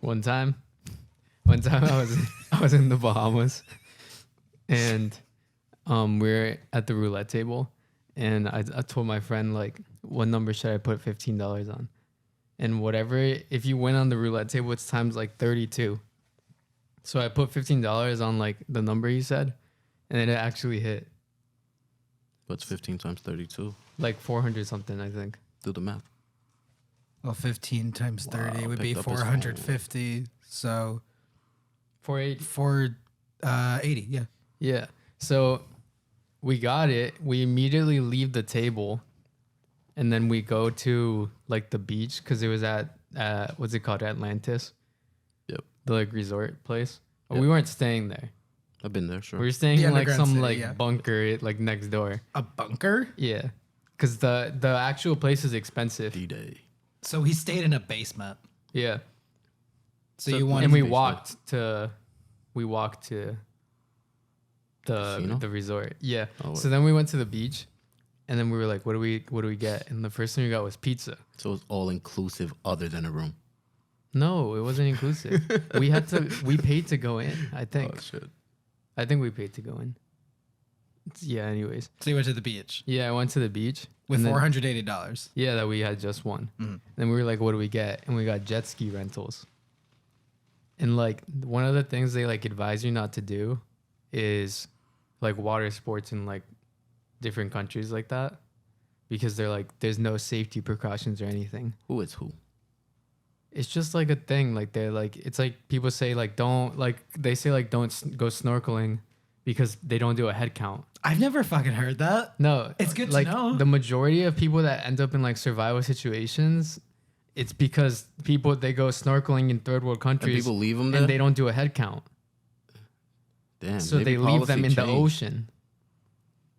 One time I was in the Bahamas, and we're at the roulette table, and I told my friend, like, what number should I put $15 on? And whatever, if you win on the roulette table, it's times like 32. So I put $15 on like the number he said, and then it actually hit. What's 15 times 32? Like 400 something, I think. Do the math. Well, 15 times 30 would be picked up his 450. So 480. 480, yeah. Yeah. So we got it. We immediately leave the table, and then we go to like the beach because it was at what's it called, Atlantis? Yep. The like resort place. Yep. We weren't staying there. I've been there, sure. We were staying The in like underground some city, like yeah. bunker like next door. A bunker? Yeah. Because the actual place is expensive. D-Day. So he stayed in a basement. Yeah. So you wanted and we to be- walked to Casino? the resort. Yeah. Oh, So then we went to the beach, and then we were like, what do we get? And the first thing we got was pizza. So it's all inclusive other than a room. No, it wasn't inclusive. we paid to go in, I think. Oh, shit. I think we paid to go in. Yeah, anyways. So you went to the beach Yeah, I went to the beach. with and then- $480. Yeah, that we had just won. Mhm. Then we were like, what do we get? And we got jet ski rentals. And like one of the things they like advise you not to do is like water sports in like different countries like that, because they're like, there's no safety precautions or anything. Who is who? It's just like a thing. Like they're like, it's like people say like, don't like, they say like, don't go snorkeling because they don't do a head count. I've never fucking heard that. No, It's good to like, know. The majority of people that end up in like survival situations, it's because they go snorkeling in third world And countries people leave them there? and they don't do a head count. Damn. So maybe they leave them in policy the changed. ocean.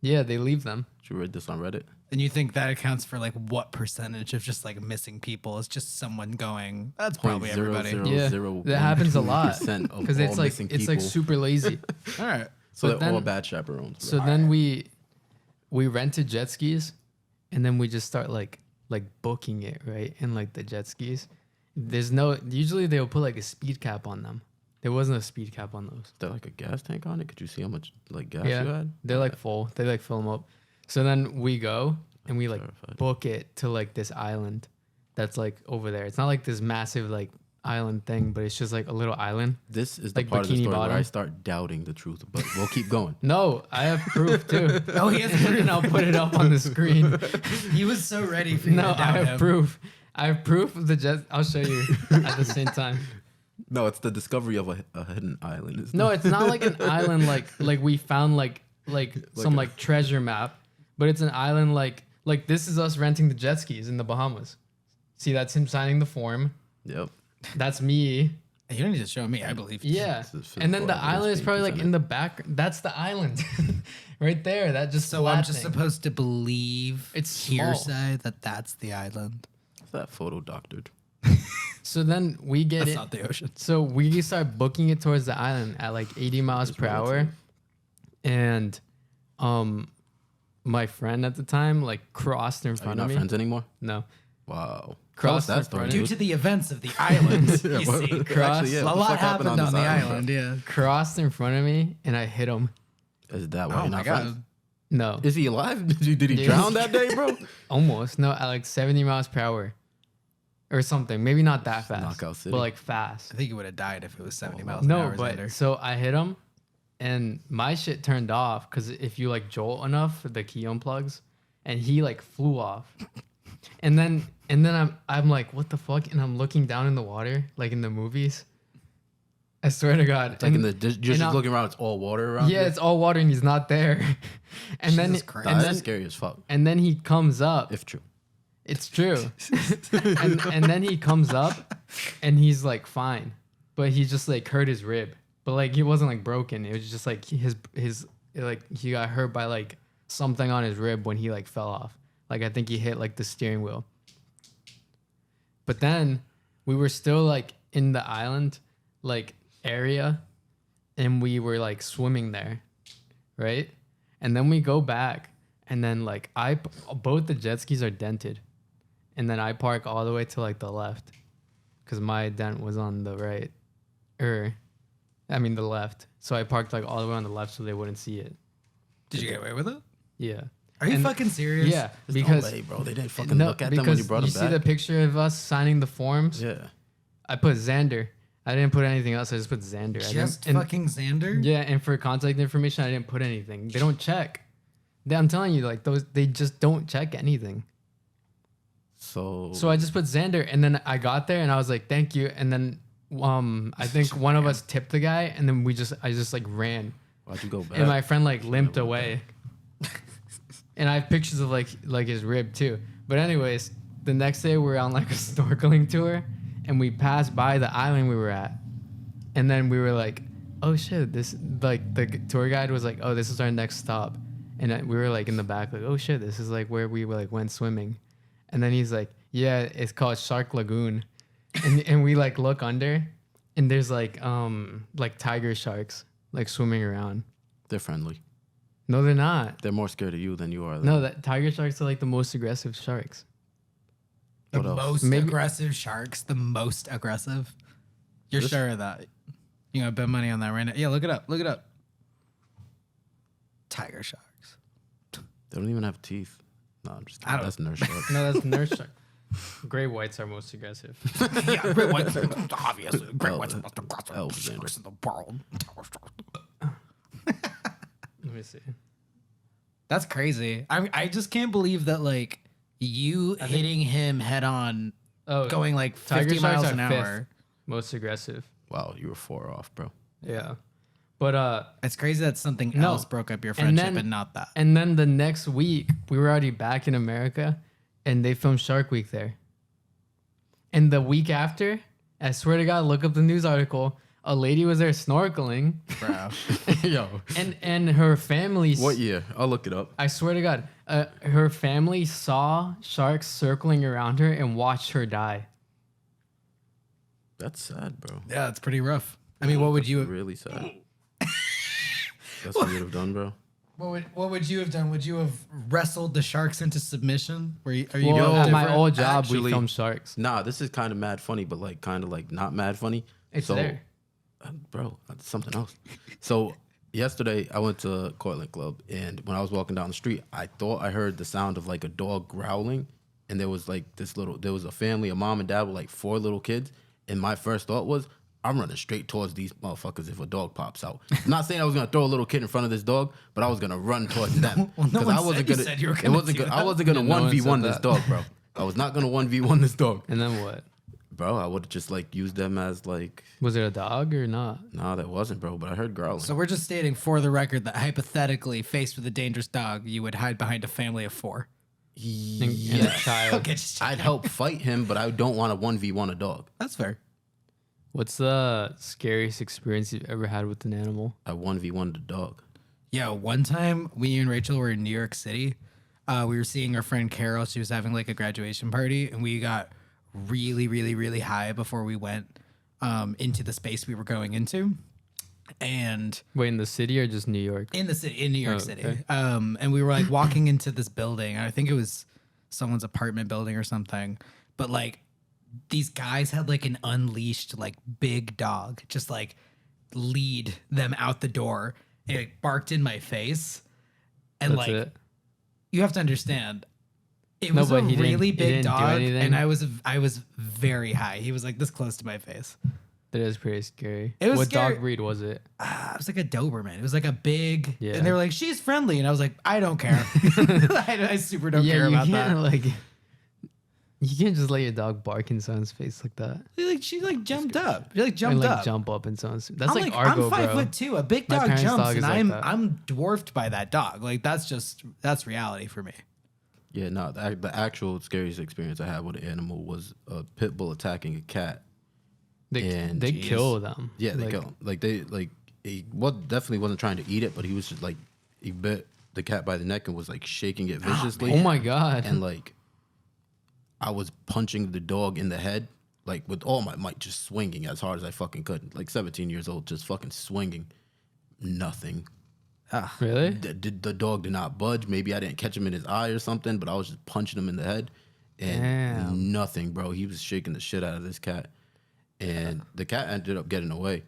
Yeah, they leave them. Did you read this on Reddit? And you think that accounts for like what percentage of just like missing people? It's just someone going, that's probably everybody. 0.0001% Yeah, that happens a lot of because all it's like missing it's like people. super lazy. All right. So but they're all then- bad chaperones. So then we rented jet skis, and then we just start like booking it, right? And like the jet skis, usually they'll put like a speed cap on them. There wasn't a speed cap on those. Is there like a gas tank on it? Could you see how much like gas Yeah, you had? they're like full. They like fill them up. So then we go and we like Terrified. book it to like this island that's like over there. It's not like this massive like island thing, but it's just like a little island. This is the Like part of the Bikini story where Bottom? I start doubting the truth, but we'll keep going. No, I have proof too. Oh, he has proof. And I'll put it up on the screen. He was so ready for you No, to I doubt have him. proof. I have proof of the jet. I'll show you at the same time. No, it's the discovery of a hidden island. It's No, it's not like an island like we found like some like treasure map, but it's an island like this is us renting the jet skis in the Bahamas. See, that's him signing the form. Yep. That's me. You don't need to show me. I believe you. Yeah. This is And then the physical island is evidence probably being like in the back. That's the island right there. That just So flat I'm just thing. supposed to believe It's small. hearsay that that's the island. Is that photo doctored? So then we get That's it. not the ocean. So we start booking it towards the island at like 80 miles per hour. And my friend at the time like crossed in Are you front not of me. friends anymore? No. Wow. Cross Tell us the that story, front. Due dude. to the events of the island, you what- see. Cross- A what the lot fuck happened on this the island, yeah. Crossed in front of me and I hit him. Is that why Oh you're my not god. friends? No. Is he alive? Did he Yeah. drown that day, bro? Almost. No, at like 70 miles per hour. Or something. Maybe not that fast. Knockout City. But like fast. I think he would have died if it was 70 miles an No, hour. but Xander. so I hit him and my shit turned off because if you like jolt enough, the key unplugs and he like flew off. And then I'm like, what the fuck? And I'm looking down in the water, like in the movies. I swear to God. It's like in the you're just I'm- looking around, it's all water around. Yeah, you? it's all water and he's not there. And Jesus Christ. Nah, and that's then scary as fuck. and then he comes up. If true. It's true. and then he comes up and he's like fine. But he just like hurt his rib. But like he wasn't like broken. It was just like his like he got hurt by like something on his rib when he like fell off. Like I think he hit like the steering wheel. But then we were still like in the island like area and we were like swimming there, right? And then we go back and then like both the jet skis are dented. And then I park all the way to like the left because my dent was on the right, the left. So I parked like all the way on the left so they wouldn't see it. Did you get away with it? Yeah. Are you fucking serious? Yeah, There's because no way, bro. They didn't fucking look at them when you brought them back. You see the picture of us signing the forms? Yeah. I put Xander. I didn't put anything else. I just put Xander. Fucking Xander? Yeah, and for contact information, I didn't put anything. They don't check. I'm telling you, like they just don't check anything. So I just put Xander, and then I got there, and I was like, "Thank you." And then I think one of us tipped the guy, and then I just like ran. Why'd you go back? And my friend like limped away. And I have pictures of like his rib too. But anyways, the next day we're on like a snorkeling tour, and we passed by the island we were at, and then we were like, "Oh shit!" This like the tour guide was like, "Oh, this is our next stop," and we were like in the back like, "Oh shit, this is like where we like went swimming," and then he's like, "Yeah, it's called Shark Lagoon," and we like look under, and there's like tiger sharks like swimming around. They're friendly. No, they're not. They're more scared of you than you are. No, that tiger sharks are like the most aggressive sharks. The most aggressive sharks, the most aggressive. You're sure of that? You gonna bet money on that right now? Yeah, look it up. Look it up. Tiger sharks. They don't even have teeth. No, I'm just kidding. That's nurse shark. No, that's nurse shark. Gray whites are most aggressive. Yeah, great whites. Obviously, great whites are the most aggressive Alexander. sharks in the world. Let me see. That's crazy. I just can't believe that like you hitting him head on, going like 50 miles an hour. Most aggressive. Wow, you were 4 off, bro. Yeah, but it's crazy that something else broke up your friendship and not that. And then the next week we were already back in America, and they filmed Shark Week there. And the week after, I swear to God, look up the news article. A lady was there snorkeling, Bro. Yo. and her family. What year? I'll look it up. I swear to God, her family saw sharks circling around her and watched her die. That's sad, bro. Yeah, it's pretty rough. I mean, what would you have? Really sad. That's what you'd have done, bro. What would you have done? Would you have wrestled the sharks into submission? At my old job, we filmed sharks. Nah, this is kind of mad funny, but like kind of like not mad funny. It's there. Bro, that's something else. So yesterday I went to Cortland Club, and when I was walking down the street, I thought I heard the sound of like a dog growling, and there was like there was a family, a mom and dad with like 4 little kids, and my first thought was, I'm running straight towards these motherfuckers if a dog pops out. I'm not saying I was gonna throw a little kid in front of this dog, but I was gonna run towards them because I wasn't gonna. I wasn't gonna 1v1 this dog, bro. I was not gonna 1v1 this dog. And then what? Bro, I would have just like used them as like. Was it a dog or not? No, that wasn't, bro. But I heard growling. So we're just stating for the record that hypothetically, faced with a dangerous dog, you would hide behind a family of 4. And a child. Okay, I'd help fight him, but I don't want to 1v1 a dog. That's fair. What's the scariest experience you've ever had with an animal? I 1v1 the dog. Yeah, one time we and Rachel were in New York City. We were seeing our friend Carol. She was having like a graduation party, and we got really, really, really high before we went into the space we were going into. And wait, in the city or just New York? In the city, in New York City. Okay. And we were like walking into this building. I think it was someone's apartment building or something. But like these guys had like an unleashed like big dog just like lead them out the door. And it like, barked in my face. And That's like it? You have to understand. It was a really big dog, and I was very high. He was like this close to my face. That is pretty scary. It was what scary. dog breed was it? It was like a Doberman. It was like a big, Yeah. and they were like, "She's friendly," and I was like, "I don't care. I super don't care about that." Like, you can't just let your dog bark in someone's face like that. She jumped up. She jumped up. Jump up in someone's. That's I'm like Argo, I'm 5'2". bro. A big My dog parents' jumps, dog and is like that. I'm dwarfed by that dog. Like that's reality for me. Yeah, no, the actual scariest experience I had with an animal was a pit bull attacking a cat. They kill them. Yeah, they kill them. Like he definitely wasn't trying to eat it, but he was just like he bit the cat by the neck and was like shaking it viciously. Oh my God. And like I was punching the dog in the head, like with all my might, just swinging as hard as I fucking could. Like 17 years old, just fucking swinging. Nothing. Really? The dog did not budge. Maybe I didn't catch him in his eye or something, but I was just punching him in the head. And Damn. nothing, bro. He was shaking the shit out of this cat. and the cat ended up getting away.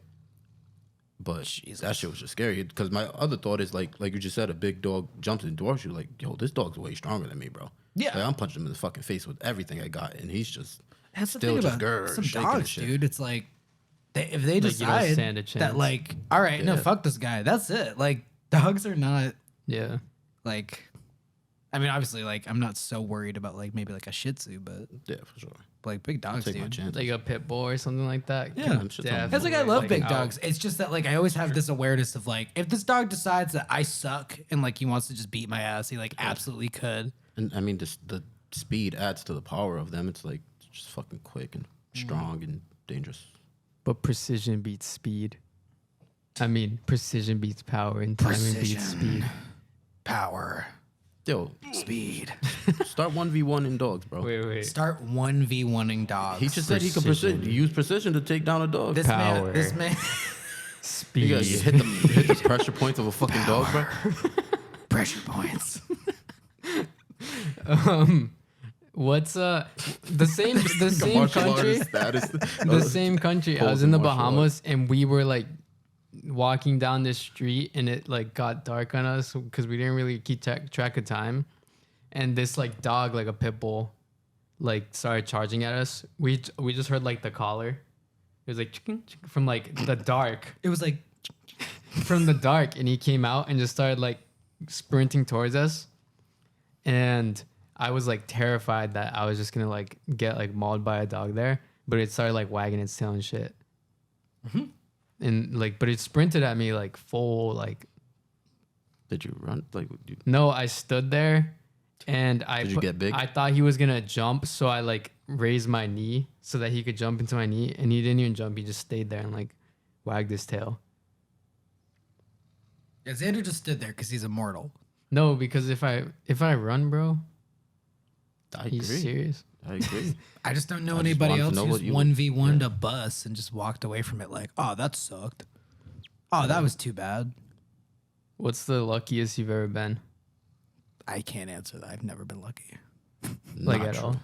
But that shit was just scary because my other thought is like you just said, a big dog jumps and dwarfs you. Like, yo, this dog's way stronger than me, bro. Yeah. Like, I'm punching him in the fucking face with everything I got, and he's just That's the still thing just about some shaking and dogs, shit. dude. It's like if they you don't decide stand a that, chance. like, all right, no, Yeah. fuck this guy. That's it. Like, dogs are not Yeah. like. I mean, obviously, like, I'm not so worried about like maybe like a Shih Tzu, but Yeah, for sure. like big dogs, Take my dude. chance. Like a pit bull or something like that. Yeah. can Them shits on- It's like I definitely, love big out. dogs. It's just that like I always have this awareness of like if this dog decides that I suck and like he wants to just beat my ass, he like absolutely could. And I mean, the speed adds to the power of them. It's like just fucking quick and strong and dangerous. But precision beats speed. I mean, precision beats power and timing beats speed. Power, Yo, speed. start 1v1 in dogs, bro. Wait. Start 1v1ing dogs. He just said he could use precision to take down a dog. this Power. man. you Speed. hit the pressure points of a fucking dog, bro. Pressure points. What's the same Martial country? artist status. The same country. I was Pose in the in martial Bahamas and we were like walking down this street and it like got dark on us because we didn't really keep track of time. And this like dog, like a pit bull, like started charging at us. We just heard like the collar. It was like chicken, chicken, from like the dark, It was like from the dark, and he came out and just started like sprinting towards us. And I was like terrified that I was just gonna like get like mauled by a dog there, but it started like wagging its tail and shit. And like, but it sprinted at me like full like. Did you run? Like, No, I stood there, and Did you get big? I thought he was gonna jump, so I like raised my knee so that he could jump into my knee, and he didn't even jump. He just stayed there and like wagged his tail. yeah, Xander just stood there because he's immortal. No, because if I run, bro, I he's agree. serious. I agree. I just don't know I just anybody wanted to else know who's what you- 1v1 to bus and just walked away from it like, oh, that sucked. Oh, that was too bad. What's the luckiest you've ever been? I can't answer that. I've never been lucky. Like Not at true. all?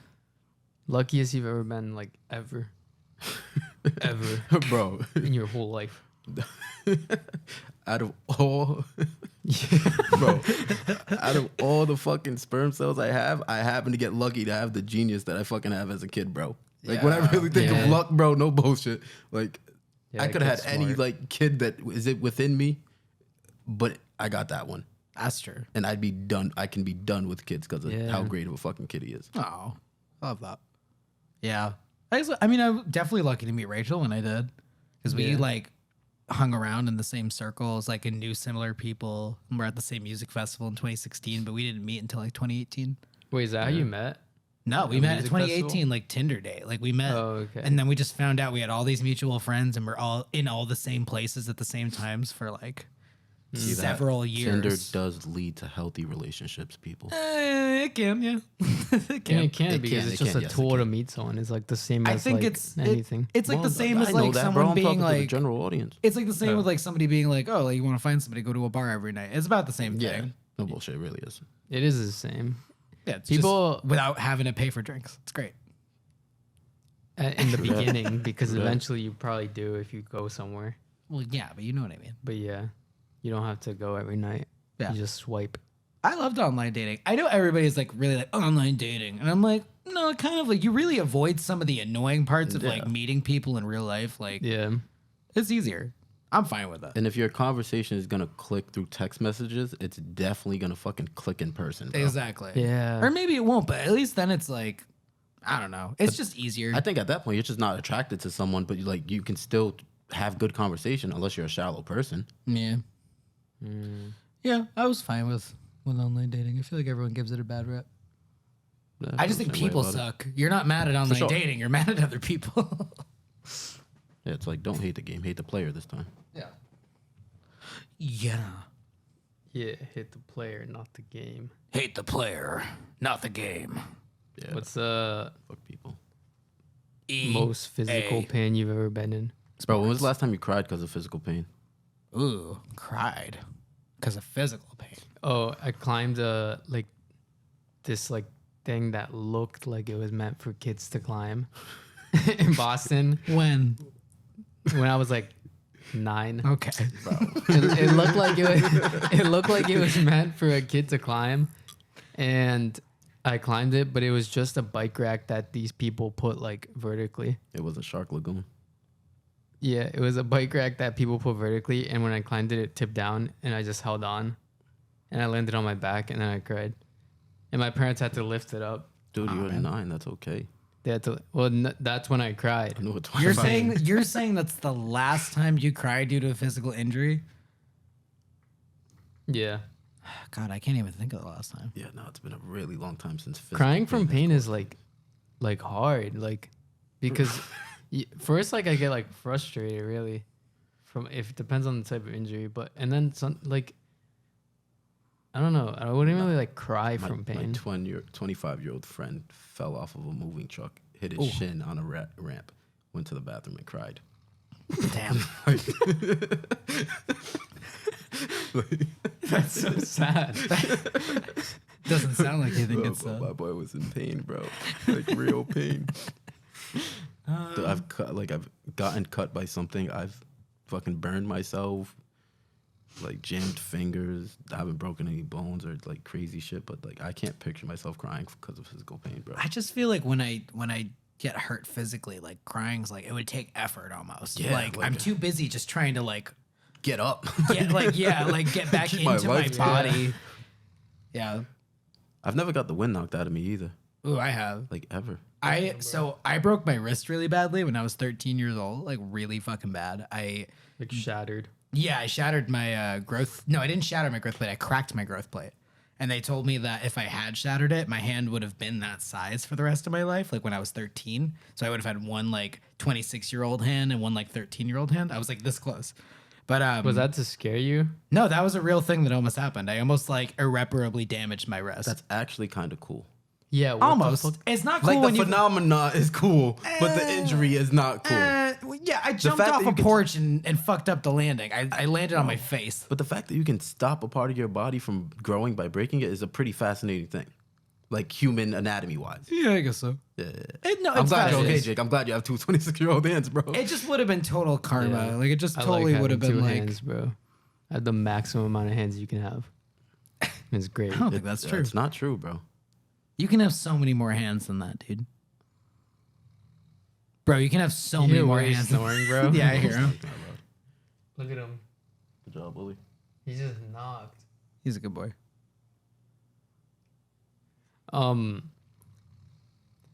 Luckiest you've ever been, like ever, ever Bro. in your whole life. Out of all, bro, out of all the fucking sperm cells I happen to get lucky to have the genius that I fucking have as a kid, bro. Like when I Yeah. really think Yeah. of luck, bro, no bullshit. Like Yeah, I that could have kid's had any smart. like kid that is it within me, but I got that one, That's true. and I'd be done. I can be done with kids because of Yeah. how great of a fucking kid he is. Oh, I love that. Yeah. I mean, I was definitely lucky to meet Rachel when I did. Because we Yeah. like hung around in the same circles, like and knew similar people. And we're at the same music festival in 2016, but we didn't meet until like 2018. Wait, is that how you met? No, we A met in music 2018, festival? like Tinder date. Like we met. Oh, okay. And then we just found out we had all these mutual friends and we're all in all the same places at the same times for like See that? several years. Tinder does lead to healthy relationships, people. It can, yeah. it Yeah, can. it can It because can, it's it just can, a yes, it tool to can. meet someone. It's like the same I as think like it's anything. it's like the Well, same as I know like that, someone bro. I'm being talking to the like general audience. it's like the same Oh. with like somebody being like, oh, like you want to find somebody, go to a bar every night. It's about the same Yeah, thing. no bullshit. It really is. It is the same. Yeah, it's People- just without having to pay for drinks. It's great. In the True that. beginning, because True that. eventually you probably do if you go somewhere. Well, yeah, but you know what I mean. But yeah, you don't have to go every night. Yeah. You just swipe. I loved online dating. I know everybody's like really like online dating, and I'm like, no, kind of like you really avoid some of the annoying parts of like Yeah. meeting people in real life. Like Yeah. it's easier. I'm fine with it. And if your conversation is gonna click through text messages, it's definitely gonna fucking click in person, bro. Exactly. Yeah. Or maybe it won't, but at least then it's like, I don't know. It's just easier. I think at that point you're just not attracted to someone, but you can still have good conversation unless you're a shallow person. Yeah. Yeah, I was fine with online dating. I feel like everyone gives it a bad rep. Yeah, I just feel think the same way people about it. suck. You're not mad at online sure. dating. You're mad at other people. Yeah, it's like don't hate the game, hate the player this time. Yeah. Yeah. Yeah. Hit the player, not the game. Hate the player, not the game. Yeah, What's the fuck people. most physical pain you've ever been in? Bro, when was the last time you cried because of physical pain? Ooh, cried because of physical pain. Oh, I climbed this like thing that looked like it was meant for kids to climb. in Boston When? when I was like 9. Okay. It looked like it was meant for a kid to climb, and I climbed it, but it was just a bike rack that these people put like vertically. It was a Shark Lagoon. Yeah, it was a bike rack that people put vertically, and when I climbed it, it tipped down, and I just held on, and I landed on my back, and then I cried, and my parents had to lift it up. Dude, you were 9. That's okay. They had to. Well, that's when I cried. I knew what You're saying that's the last time you cried due to a physical injury? Yeah, God, I can't even think of the last time. Yeah, no, it's been a really long time since physical crying from pain has is like hard, like because first like I get like frustrated really from if it depends on the type of injury, but and then some like I don't know, I wouldn't really like cry from pain. My 25-year-old friend fell off of a moving truck, hit his shin on a ramp, went to the bathroom and cried. Damn. That's so sad. Doesn't sound like you think Bro, it's my boy was in pain, bro. Like real pain. Dude, I've gotten cut by something. I've fucking burned myself. Like jammed fingers. I haven't broken any bones or like crazy shit, but like I can't picture myself crying because of physical pain, bro. I just feel like when I get hurt physically, like crying's like it would take effort almost. Yeah, like I'm too busy just trying to like Get up. get get back Keep my into my life body. Yeah. I've never got the wind knocked out of me either. Ooh, I have. Like ever. I broke my wrist really badly when I was 13 years old, like really fucking bad. Like shattered. I shattered my growth. No, I didn't shatter my growth plate. I cracked my growth plate. And they told me that if I had shattered it, my hand would have been that size for the rest of my life, like when I was 13. So I would have had one like 26-year-old hand and one like 13-year-old hand. I was like this close. But Was that to scare you? no, that was a real thing that almost happened. I almost like irreparably damaged my wrist. That's actually kind of cool. Yeah, what the almost. fuck? It's not cool Like when the you phenomena is cool, but the injury is not cool. yeah, I jumped fact off that a you can- porch and fucked up the landing. I landed on my face. But the fact that you can stop a part of your body from growing by breaking it is a pretty fascinating thing. Like human anatomy wise. Yeah, I guess so. Yeah. No, I'm it's glad you're okay, fascinating. Jake. I'm glad you have two 26-year-old hands, bro. It just would have been total karma. Yeah. Like it just I totally like would have having been two like. hands, bro. I have the maximum amount of hands you can have. It's great. I don't think that's true. It's not true, bro. You can have so many more hands than that, dude. Bro, you can have so You many hear more Willie hands. snoring, bro? Yeah, I hear him. Look at him. Good job, Willie. He just knocked. He's a good boy.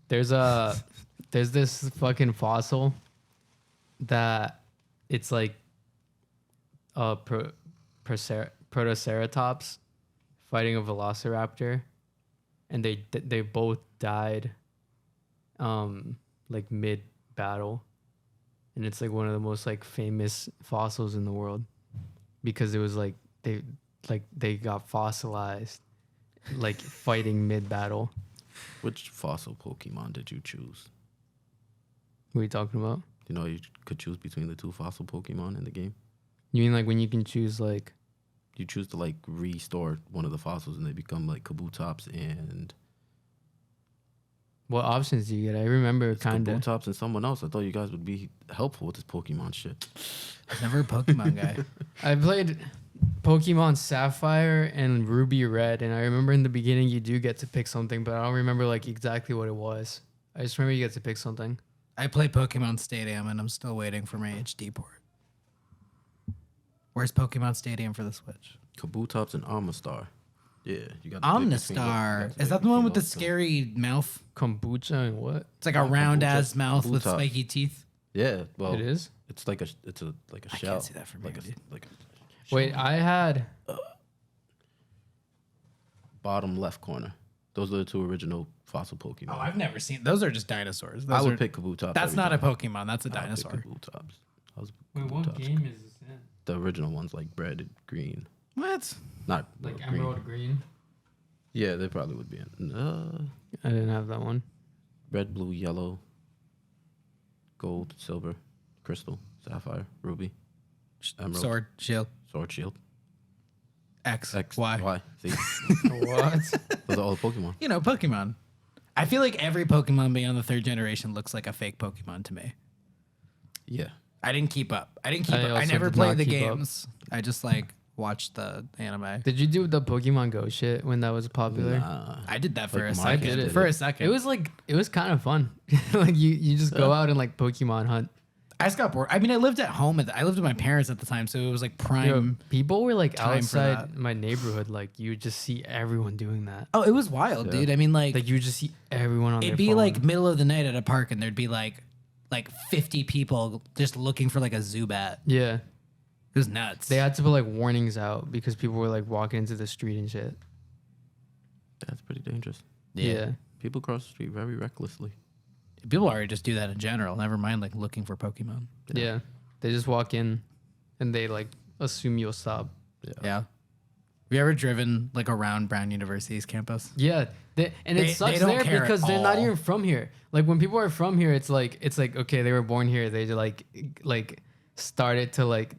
There's this fucking fossil that it's like a protoceratops fighting a velociraptor, and they both died like mid battle, and it's like one of the most like famous fossils in the world because it was like they got fossilized like fighting mid battle. Which fossil Pokemon did you choose? What are you talking about? You know, you could choose between the two fossil Pokemon in the game. You mean like when you can choose like You choose to like restore one of the fossils and they become like Kabutops and what options do you get? I remember kind of. Kabutops and someone else. I thought you guys would be helpful with this Pokemon shit. I was never a Pokemon guy. I played Pokemon Sapphire and Ruby Red, and I remember in the beginning you do get to pick something, but I don't remember like exactly what it was. I just remember you get to pick something. I play Pokemon Stadium and I'm still waiting for my HD port. Where's Pokemon Stadium for the Switch? Kabutops and Armastar. Yeah, you got Omnistar. Is that the one with the scary mouth? Kombucha and what? It's like a Oh, round kombucha. ass mouth with Kombucha. spiky teeth. Yeah, well, It is? It's like a I shell. can't see that from like here, dude. like Wait, I had bottom left corner. Those are the two original fossil Pokemon. Oh, I've never seen. Those are just dinosaurs. I Those would are- pick Kabutops. That's every not a time. Pokemon. That's a I would pick dinosaur. Kabutops. I was Wait, what Kabutops. game is this in? The original ones, like red, green, What? not Like green. Emerald Green? Yeah, they probably would be in I didn't have that one. red, blue, yellow, gold, silver, crystal, sapphire, ruby, emerald, Sword, shield, sword, shield, X, X, Y. Y. See, What? those are all the Pokemon. You know, Pokemon. I feel like every Pokemon beyond the 3rd generation looks like a fake Pokemon to me. Yeah. I didn't keep up. I also never did played not the keep up. games. I just like watched the anime. Did you do the Pokemon Go shit when that was popular? Nah. I did that for a Like, second. Markus did For it. a second. It was kind of fun. Like you just go out and like Pokemon hunt. I just got bored. I mean, I lived at home. I lived with my parents at the time, so it was like prime. You know, people were like time for outside that. my neighborhood, like you would just see everyone doing that. Oh, it was wild, dude. I mean, like Like you would just see everyone on their it'd be phone. like middle of the night at a park, and there'd be like 50 people just looking for like a Zubat. Yeah. It was nuts. They had to put like warnings out because people were like walking into the street and shit. That's pretty dangerous. Yeah. People cross the street very recklessly. People already just do that in general. Never mind like looking for Pokemon. Yeah. They just walk in and they like assume you'll stop. Yeah. Have you ever driven like around Brown University's campus? Yeah. They It sucks don't there care because at they're not all. even from here. Like when people are from here, it's like okay, they were born here. They like started to like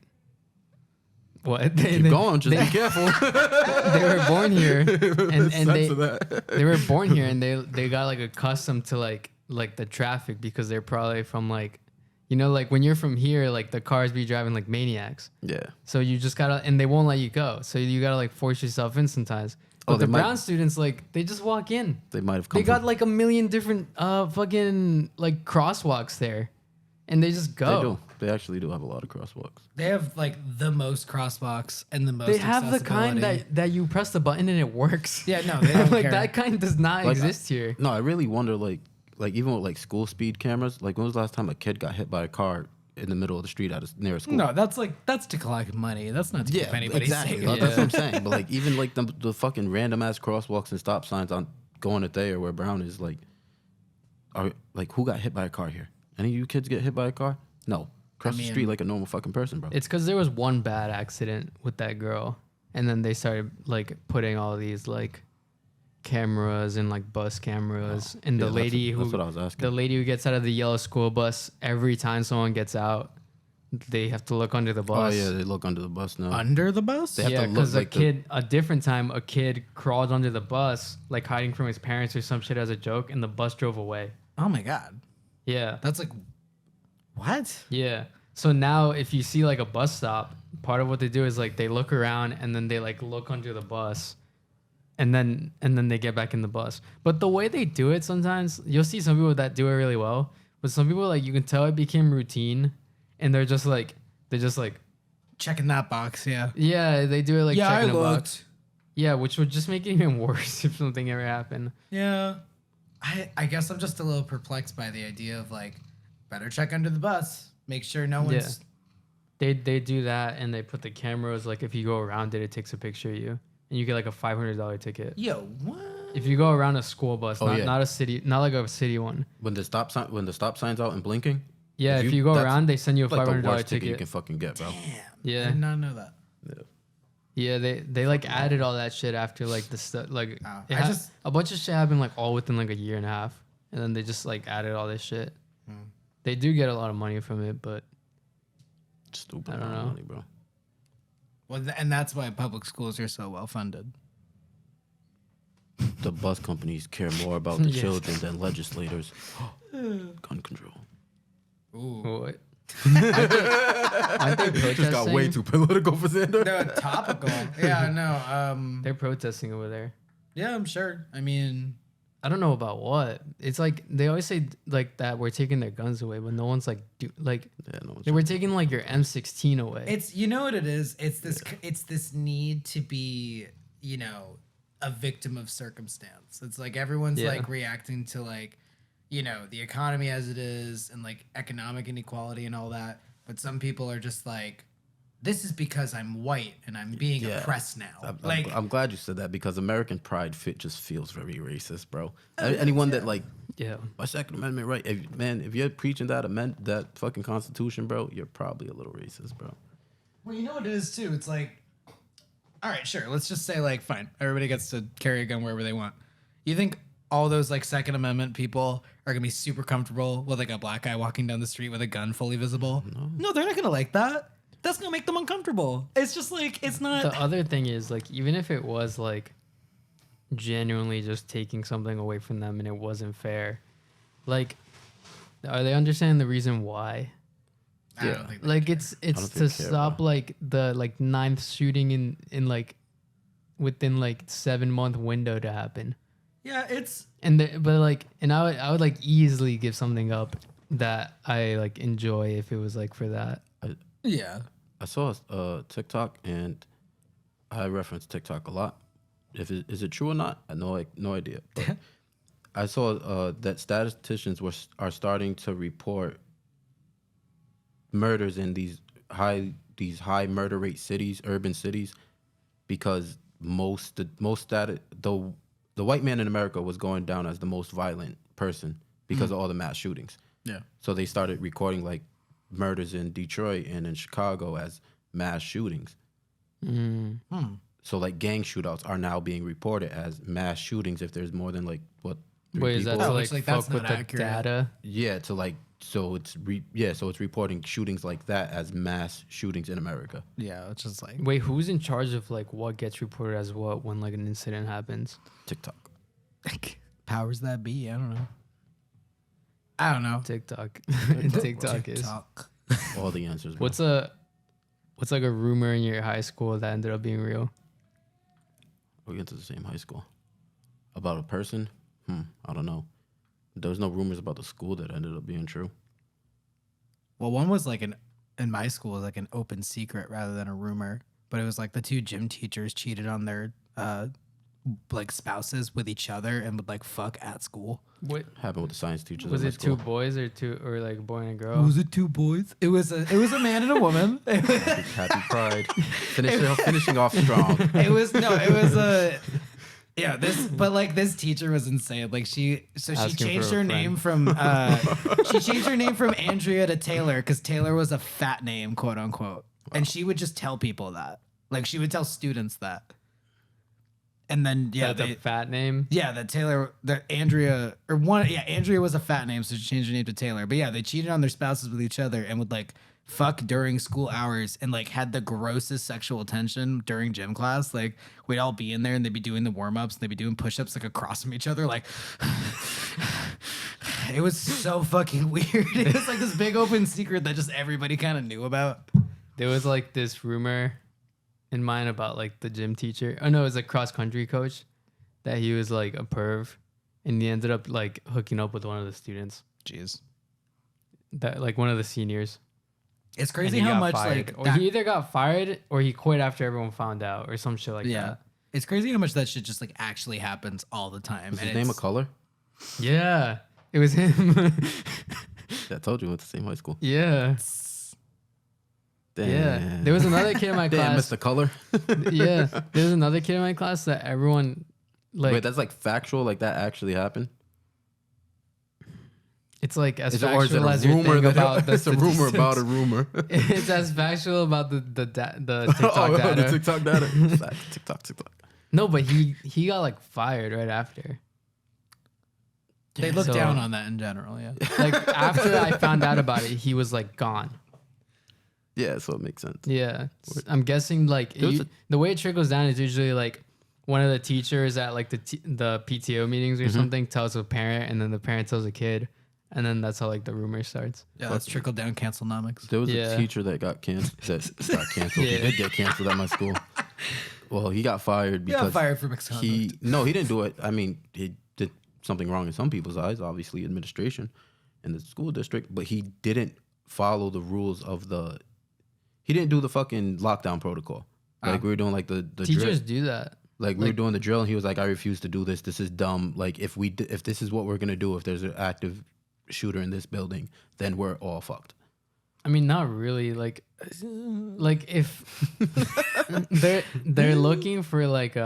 what? Keep going, just be careful. They were born here and Sense of that. they were born here and they got like accustomed to like the traffic because they're probably from like, you know, like when you're from here, like the cars be driving like maniacs. Yeah. So you just gotta, and they won't let you go. So you gotta like force yourself in sometimes. But Oh, the they might- Brown students, like they just walk in. They might have come. They got like a million different fucking like crosswalks there, and they just They go. do. They actually do have a lot of crosswalks. They have like the most crosswalks and the most. They have the kind accessibility. that you press the button and it works. Yeah, no, they don't like care. that kind does not Like, exist here. No, I really wonder, like even with like school speed cameras, like when was the last time a kid got hit by a car in the middle of the street near a school? No, that's to collect money. That's not to keep anybody exactly. safe. That's what I'm saying. But like even like the fucking random ass crosswalks and stop signs on going to Thayer where Brown is, like, are like who got hit by a car here? Any of you kids get hit by a car? No. Cross the street like a normal fucking person, bro. It's because there was one bad accident with that girl, and then they started like putting all these like cameras and like bus cameras, and the Yeah, lady that's what I was asking. the lady who gets out of the yellow school bus every time someone gets out, they have to look under the Oh bus. yeah, they look under the bus now. Under the bus? They have Yeah, to look because like a different time, a kid crawled under the bus, like hiding from his parents or some shit as a joke, and the bus drove away. Oh my god, Yeah. that's like what? Yeah. So now if you see like a bus stop, part of what they do is like they look around and then they like look under the bus and then they get back in the bus. But the way they do it sometimes, you'll see some people that do it really well, but some people like you can tell it became routine and they're just like Checking that box, yeah. yeah, they do it like checking a box. looked. Yeah, which would just make it even worse if something ever happened. Yeah. I guess I'm just a little perplexed by the idea of like better check under the bus. Make sure no one's They do that and they put the cameras like if you go around it, it takes a picture of you and you get like a $500 ticket. Yo, what? If you go around a school bus, Oh, yeah. not a city, not like a city one. when the stop sign's out and blinking. Yeah, if you go that's around, they send you a like the $500 worst ticket you ticket. can fucking get, bro. Damn. Yeah. I did not know that. Yeah, they like added all that shit after like the stuff like Oh, a bunch of shit happened like all within like a year and a half, and then they just like added all this shit. They do get a lot of money from it, but Stupid I don't amount of know. money, bro. Well, and that's why public schools are so well funded. The bus companies care more about the Yes. children than legislators. Gun control. Ooh. what? Aren't they protesting? Just got way too political for Xander. No, topical. Yeah, no. They're protesting over there. Yeah, I'm sure. I mean, I don't know about what. It's like they always say like that we're taking their guns away, but no one's like Yeah, no, they were taking like your M16 away. it's you know what it is. It's this need to be, you know, a victim of circumstance. It's like everyone's Yeah. like reacting to like, you know, the economy as it is and like economic inequality and all that. But some people are just like, this is because I'm white and I'm being Yeah. oppressed now. I'm glad you said that because American pride just feels very racist, bro. Anyone that like yeah. my Second Amendment right, if you're preaching that fucking Constitution, bro, you're probably a little racist, bro. Well, you know what it is too. It's like, all right, sure. Let's just say like, fine, everybody gets to carry a gun wherever they want. You think all those like Second Amendment people are gonna be super comfortable with like a black guy walking down the street with a gun fully visible? No, they're not gonna like that. That's gonna make them uncomfortable. It's just like it's not. The other thing is like even if it was like genuinely just taking something away from them and it wasn't fair. Like, are they understanding the reason why? I don't think they Like care. it's they to care, stop bro. like the like 9th shooting in like within like 7-month window to happen. Yeah, it's But like, and I would like easily give something up that I like enjoy if it was like for that. yeah. I saw a TikTok, and I reference TikTok a lot. Is it true or not? I know, like, no idea. But I saw that statisticians are starting to report murders in these high murder rate cities, urban cities, because the white man in America was going down as the most violent person because of all the mass shootings. Yeah. So they started recording like murders in Detroit and in Chicago as mass shootings. So like gang shootouts are now being reported as mass shootings if there's more than like what 3 Wait, is that people? to Oh, like it's like, fuck that's with not the accurate. data? Yeah, to like so it's reporting shootings like that as mass shootings in America. Yeah, it's just like Wait, who's in charge of like what gets reported as what when like an incident happens? TikTok. powers that be. I don't know. TikTok. TikTok is. TikTok. All the answers. Bro. What's like a rumor in your high school that ended up being real? We went to the same high school. About a person? I don't know. There was no rumors about the school that ended up being true. Well, one was like in my school was like an open secret rather than a rumor, but it was like the 2 gym teachers cheated on their like spouses with each other and would like fuck at school. What Happened with the science teachers. was at my it? school. 2 boys or like a boy and a girl? Was it 2 boys? It was a man and a woman. Happy Pride. Finishing off strong. It was a yeah, this teacher was insane. Like she Asking changed for a her friend. name from Andrea to Taylor because Taylor was a fat name, quote unquote. And she would just tell people that. Like she would tell students that. And then That's a fat name. Andrea was a fat name, so she changed her name to Taylor. But yeah, they cheated on their spouses with each other and would like fuck during school hours and like had the grossest sexual tension during gym class. Like we'd all be in there and they'd be doing the warm-ups and they'd be doing push-ups like across from each other. Like it was so fucking weird. It was like this big open secret that just everybody kind of knew about. There was like this rumor in mine about like the gym teacher. Oh no, it was a cross country coach that he was like a perv and he ended up like hooking up with one of the students. Jeez. That like one of the seniors. It's And crazy he how got much fired. like or that- he either got fired or he quit after everyone found out or some shit like that. It's crazy how much that shit just like actually happens all the time. Was And his name a it's- color? Yeah. It was him. I told you we went to the same high school. Yeah. Damn. Yeah. There was another kid in my Damn, class. Mr. Color. Yeah. There was another kid in my class that everyone like Wait, that's like factual? Like that actually happened? it's like as Is it, or is it factual a as your rumor thing about the it's a rumor about a statistics. rumor? It's as factual about the TikTok Oh, data. the TikTok data. Facts. TikTok. No, but he got like fired right after. They look So- down on that in general, yeah. Like after I found out about it, he was like gone. Yeah, so it makes sense. Yeah, I'm guessing like There was the way it trickles down is usually like one of the teachers at like the PTO meetings or something tells a parent, and then the parent tells a kid, and then that's how like the rumor starts. Yeah, that's trickle down cancelnomics. There was Yeah. a teacher that got canceled. He Yeah. did get canceled at my school. Well, he got fired Yeah, because fired for misconduct. he didn't do it. I mean, he did something wrong in some people's eyes, obviously administration in the school district, but he didn't follow the rules of he didn't do the fucking lockdown protocol. Like we were doing like the Teachers drill. do that. Like we were doing the drill, and he was like, "I refuse to do this. This is dumb. Like if this is what we're gonna do, if there's an active shooter in this building, then we're all fucked." I mean, not really. Like if they're looking for like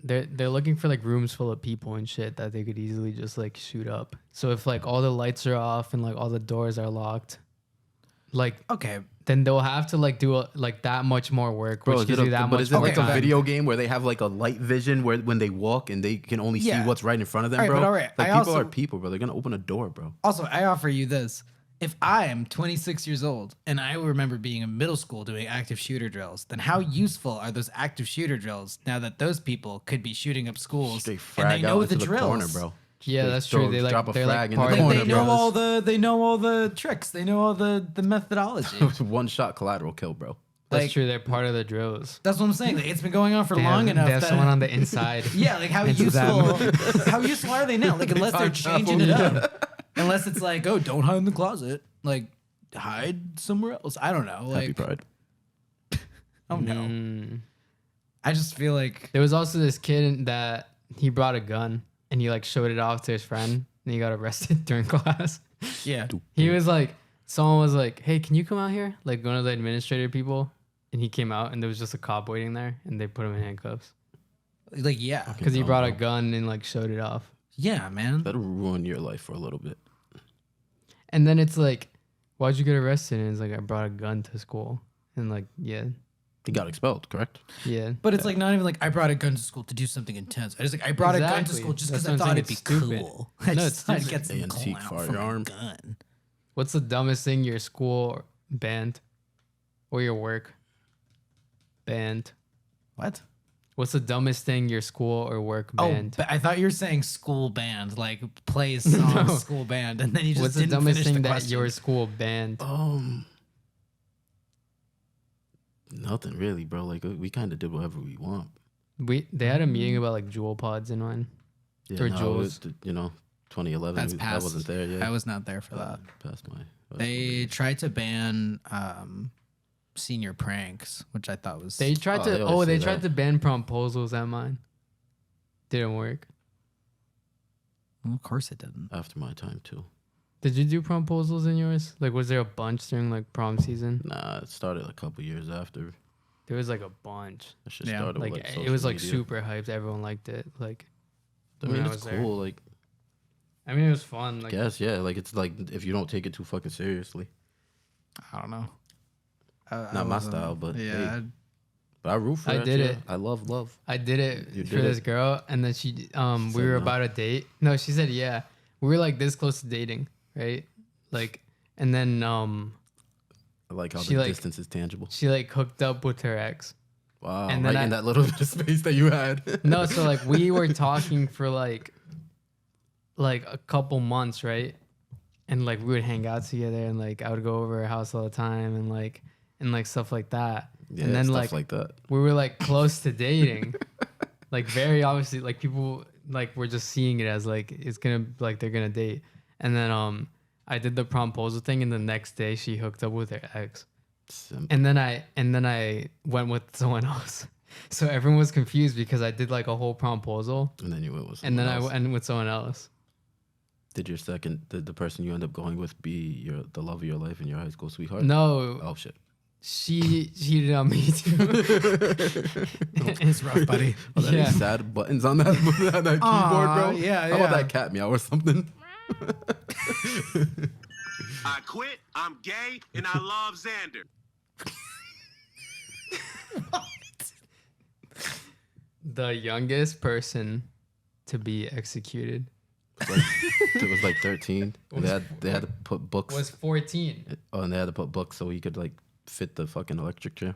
they're looking for like rooms full of people and shit that they could easily just like shoot up. So if like all the lights are off and like all the doors are locked, like Okay. then they'll have to like do like that much more work, which gives you that much is it more like a time. video game where they have like a light vision where when they walk and they can only see Yeah. what's right in front of them, All right, bro? but all right, Like I people also- are people, bro. They're gonna open a door, bro. Also, I offer you this. if I am 26 years old and I remember being in middle school doing active shooter drills, then how useful are those active shooter drills now that those people could be shooting up schools Straight and frag they out know into the the drills, corner, bro. Yeah, Straight that's true. throw- They like drop a they're frag like in the part of Like the corner, they drills. know all the tricks. They know all the methodology. One shot collateral kill, bro. That's like- true. They're part of the drills. That's what I'm saying. Like, it's been going on for They long have, enough. they have that, someone on the inside. yeah, like how It's useful them. how useful are they now? Like unless they're changing it up. Unless it's like, oh, don't hide in the closet. Like hide somewhere else. I don't know. Happy Like Pride. oh no. Mm. I just feel like There was also this kid that he brought a gun and he like showed it off to his friend and he got arrested during class. yeah. He was like, someone was like, "Hey, can you come out here?" Like one of the administrative people, and he came out and there was just a cop waiting there and they put him in handcuffs Like yeah. because he brought a gun and like showed it off. Yeah, man. That'll ruin your life for a little bit. And then it's like, "Why'd you get arrested?" And it's like, "I brought a gun to school." And like, yeah, He got expelled, correct? yeah. But it's like not even like I brought a gun to school to do something intense. I just like I brought a gun to Exactly. school just That's because I what I'm thought saying. it'd be It's stupid. cool. I No, just it's thought I'd stupid. get some Antique clout from a firearm. gun. What's the dumbest thing your school banned or your work banned? What? What's the dumbest thing your school or work Oh, banned? but I thought you were saying school band, like plays songs, No. school band, and then you just What's the didn't dumbest finish thing the that question. your school banned? Nothing really, bro. Like we kind of did whatever we want. They had a meeting about like jewel pods in mine. Yeah, Or no, Jules. it was, 2011. That's I past. wasn't there yet. I was not there for that. Past my. They tried to ban senior pranks, which I thought was They tried they to always they say tried that. to ban promposals at mine. Didn't work. well, of course it didn't. After my time too. Did you do promposals in yours? Like was there a bunch during like prom season? Nah, it started a couple years after. There was like a bunch. That shit Yeah, started. Like with, it social was like media. super hyped. Everyone liked it. Like I when mean, I it's was there. cool. Like, I mean it was fun. Like guess yeah. Like it's like if you don't take it too fucking seriously. I don't know. Not my style, but yeah. hey. But I root for I that did shit. it. I love. I did it You for did this it? girl, and then we said were no. about to date. No, she said yeah. We were like this close to dating, right? Like, and then I like how She, the like- distance is tangible. she like hooked up with her ex. Wow, and right then in I- that little bit of space that you had. No, so like we were talking for like a couple months, right? And like we would hang out together, and like I would go over her house all the time, and like stuff like that. Yeah, and then stuff like that. we were like close to dating, like very obviously, like people like were just seeing it as like it's gonna like they're gonna date. And then I did the promposal thing, and the next day she hooked up with her ex. Simple. And then I went with someone else. So everyone was confused because I did like a whole promposal, And then you went with and then someone else. I went with someone else. Did the person you end up going with be the love of your life and your high school sweetheart? No, Oh shit. she cheated on me too. It's rough, buddy. Oh, that Yeah. is sad buttons on that, that keyboard, bro. yeah, How about yeah. that cat meow or something? I quit, I'm gay, and I love Xander. The youngest person to be executed Like, it was like 13. And they had to put books. was 14. Oh, and they had to put books so he could like fit the fucking electric chair.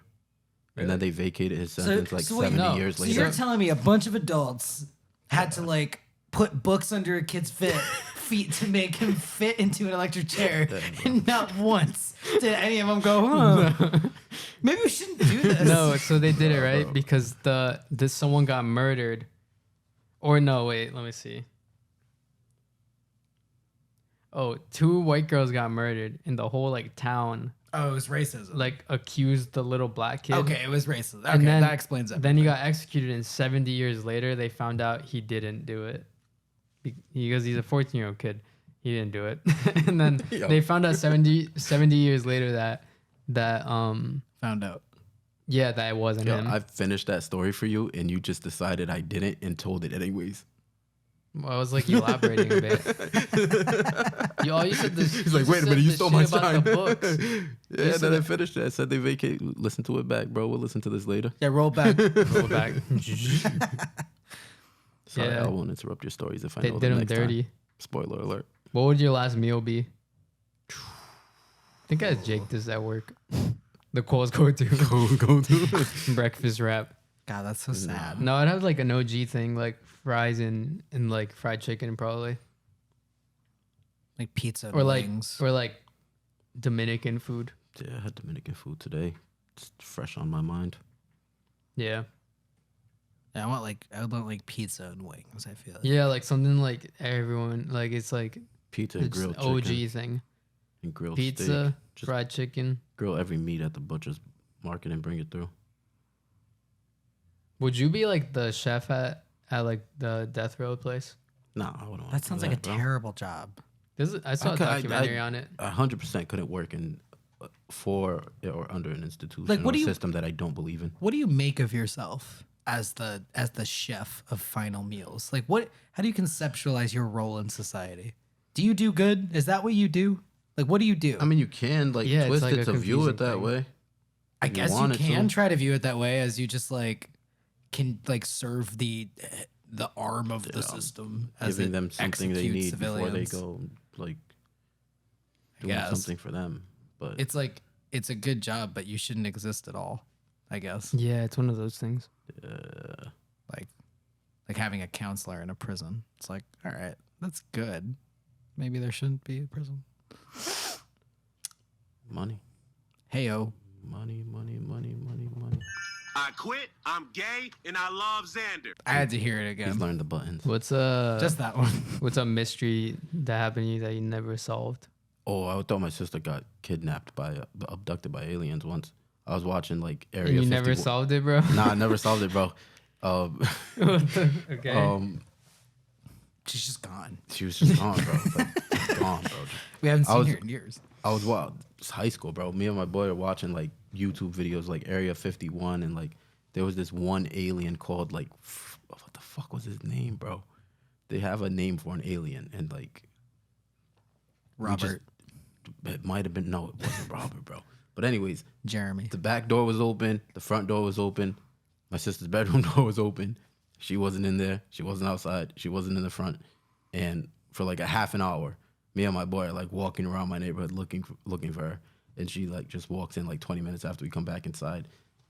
And then they vacated his sentence like wait, 70 no. years So later. you're telling me a bunch of adults had to like put books under a kid's feet to make him fit into an electric chair, and not once did any of them go, huh? Maybe we shouldn't do this. No, so they did it right because this someone got murdered, or no, wait, let me see. Oh, 2 white girls got murdered, and the whole like town Oh, it was racism. like accused the little black kid. Okay, it was racist. Okay, And then, that explains it. Then he got executed, and 70 years later, they found out he didn't do it because he's a 14-year-old kid. He didn't do it, and then Yo. they found out 70 years later that Found out. yeah, that it wasn't Yo, him. I finished that story for you, and you just decided I didn't and told it anyways. I was like elaborating a bit. All you said this. He's like, just wait a said minute, you the stole shit my about shine. the books. Yeah, then I finished it. I said they vacate. Listen to it back, bro. We'll listen to this later. Yeah, roll back. Roll back. Sorry, Yeah. I won't interrupt your stories if I They know did them him next dirty. time. Spoiler alert. What would your last meal be? think I had Jake this at work. The calls go to Go to. breakfast wrap. God, that's so sad. No, I'd have like an OG thing, like fries and like fried chicken probably, Like pizza and or like wings. Dominican food. Yeah, I had Dominican food today. It's fresh on my mind. Yeah, Yeah, I would want like pizza and wings. I feel like. yeah, like something like everyone like it's like Pizza and it's grilled OG chicken thing. and grilled Pizza, steak. Just fried chicken. grill every meat at the butcher's market and bring it through. Would you be like the chef at like the death row place? Nah, I wouldn't. That sounds like a terrible job. I saw a documentary on it. 100% couldn't work in for or under an institution Like, what or do you- system that I don't believe in. What do you make of yourself as the chef of final meals? Like how do you conceptualize your role in society? Do you do good? Is that what you do? Like what do you do? I mean, you can like Yeah, it's twist like it a to view confusing it that thing. way. I you guess you wanted can to. try to view it that way as you just like can like serve the arm of the system as Giving it them something they executes need before they civilians. go like I doing guess. something for them. But It's like it's a good job, but you shouldn't exist at all. I guess Yeah, it's one of those things. like having a counselor in a prison. It's like, all right, that's good. Maybe there shouldn't be a prison. money, Heyo. money. I quit, I'm gay, and I love Xander. I had to hear it again. He's learned the buttons. What's Just that one. what's a mystery that happened to you that you never solved? Oh, I thought my sister got kidnapped abducted by aliens once. I was watching like And Area you 51. never solved it, bro. Nah, I never solved it, bro. Okay. She's just gone. She was just gone, bro. Like, gone, bro. We haven't I seen was- her in years. I was wild. It's high school, bro. Me and my boy are watching like YouTube videos, like Area 51, and like there was this one alien called like what the fuck was his name, bro? They have a name for an alien, and like we just- Robert. it might have been it wasn't Robert, bro. But anyways, Jeremy. the back door was open, the front door was open, my sister's bedroom door was open. She wasn't in there. She wasn't outside. She wasn't in the front. And for like a half an hour, me and my boy are like walking around my neighborhood looking for her. And she like just walks in like 20 minutes after we come back inside.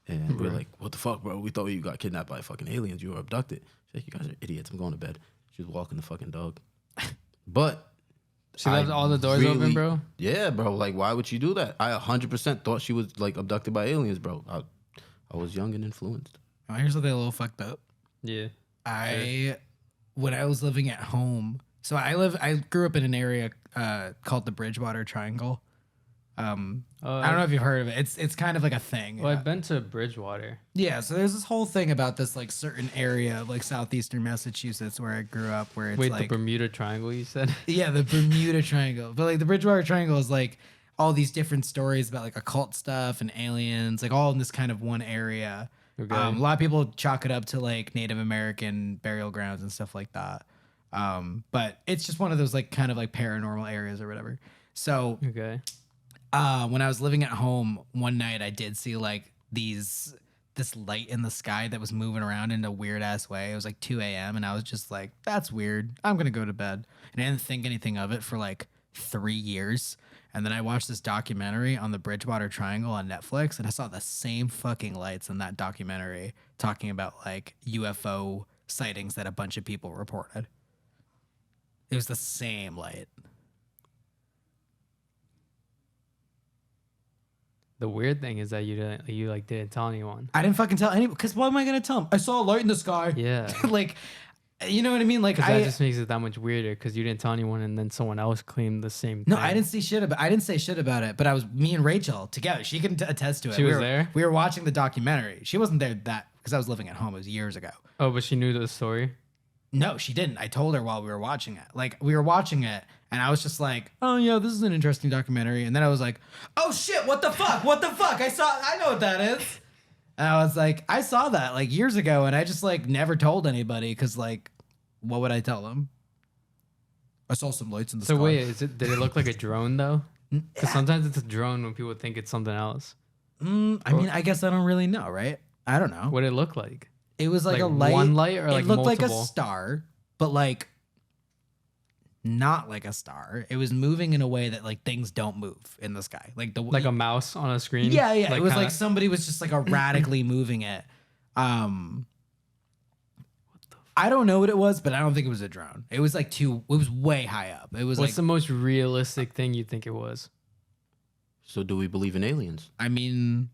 And we're like, what the fuck, bro? We thought you got kidnapped by fucking aliens. You were abducted. She's like, you guys are idiots. I'm going to bed. She was walking the fucking dog. But She left all the doors open, bro? Yeah, bro. Like, why would she do that? I 100% thought she was like abducted by aliens, bro. I was young and influenced. Oh, here's something a little fucked up. Yeah. When I was living at home, so I grew up in an area called the Bridgewater Triangle. I don't know if you've heard of it. It's kind of like a thing. Well, I've been to Bridgewater. Yeah, so there's this whole thing about this like certain area of like southeastern Massachusetts where I grew up, where it's Wait, like the Bermuda Triangle, you said? yeah, the Bermuda Triangle. But like the Bridgewater Triangle is like all these different stories about like occult stuff and aliens, like all in this kind of one area. Okay. A lot of people chalk it up to like Native American burial grounds and stuff like that. But it's just one of those like kind of like paranormal areas or whatever. So Okay. when I was living at home one night, I did see like this light in the sky that was moving around in a weird ass way. It was like 2 a.m. and I was just like, that's weird. I'm gonna go to bed. And I didn't think anything of it for like 3 years. And then I watched this documentary on the Bridgewater Triangle on Netflix, and I saw the same fucking lights in that documentary talking about like UFO sightings that a bunch of people reported. It was the same light. The weird thing is that you didn't tell anyone. I didn't fucking tell anyone, because what am I gonna tell them? I saw a light in the sky. Yeah. Like, you know what I mean? Like, Because that just makes it that much weirder because you didn't tell anyone and then someone else claimed the same thing. no, I didn't say shit about. I didn't say shit about it. But I was me and Rachel together. She can attest to it. She was there? We were watching the documentary. She wasn't there because I was living at home. It was years ago. Oh, but she knew the story? No, she didn't. I told her while we were watching it. Like, we were watching it, and I was just like, "Oh yeah, this is an interesting documentary." And then I was like, "Oh shit, what the fuck? What the fuck? I know what that is." And I was like, "I saw that like years ago, and I just like never told anybody because like, what would I tell them? I saw some lights in the So sky." wait, did it look like a drone though? Because sometimes it's a drone when people think it's something else. I mean, I guess I don't really know, right? I don't know. What did it look like? It was like Like a light. one light or, like, it looked like a multiple? star, but like not like a star. It was moving in a way that like things don't move in the sky. Like a mouse on a screen. Yeah. It was kinda, like somebody was just like erratically moving it. I don't know what it was, but I don't think it was a drone. It was like it was way high up. It was What's like, the most realistic thing you think it was? So do we believe in aliens? I mean,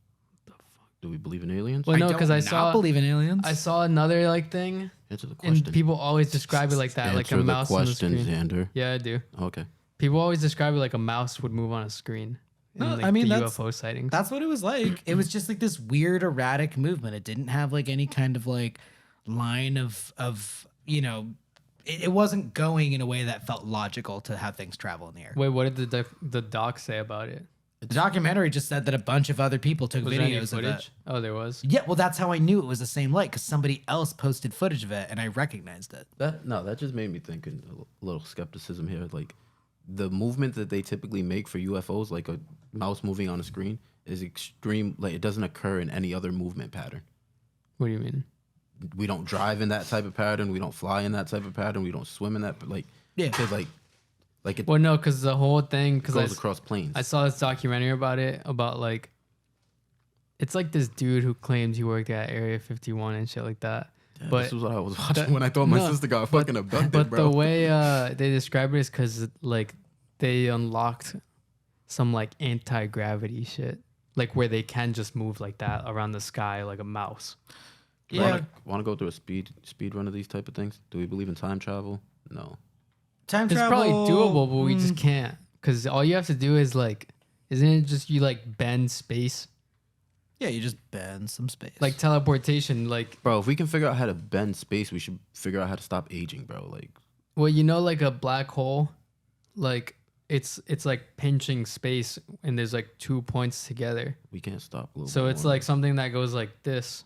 Do we believe in aliens? Well, no, because I not saw believe in aliens. I saw another like thing, Answer the question. and people always describe it like that, like a Answer the mouse on the question, screen. Xander. Yeah, I do. Okay. People always describe it like a mouse would move on a screen. No, in, like, I mean, the that's- UFO sightings. That's what it was like. It was just like this weird erratic movement. It didn't have like any kind of like line of it wasn't going in a way that felt logical to have things travel in the air. Wait, what did the doc say about it? The documentary just said that a bunch of other people took Was there any videos of it. footage? Oh, there was. Yeah, well, that's how I knew it was the same light because somebody else posted footage of it and I recognized it. That just made me think a little skepticism here. Like the movement that they typically make for UFOs, like a mouse moving on a screen, is extreme. Like it doesn't occur in any other movement pattern. What do you mean? We don't drive in that type of pattern. We don't fly in that type of pattern. We don't swim in that. But Yeah. Like it Well, no, because the whole thing, goes because across planes. I saw this documentary about it, about like, it's like this dude who claims he worked at Area 51 and shit like that. Yeah, but this was what I was watching when I thought my sister got fucking abducted, but bro. the way they describe it is because like they unlocked some like anti-gravity shit, like where they can just move like that around the sky like a mouse. Yeah. Want to go through a speed run of these type of things? Do we believe in time travel? No. Time It's travel. probably doable, but we just can't, because all you have to do is like, isn't it just you like bend space, Yeah, you just bend some space. like teleportation, like, Bro, if we can figure out how to bend space, we should figure out how to stop aging, bro. Like, well, you know, like a black hole, like it's like pinching space, and there's like 2 points together. we can't stop global So it's warming. like something that goes like this.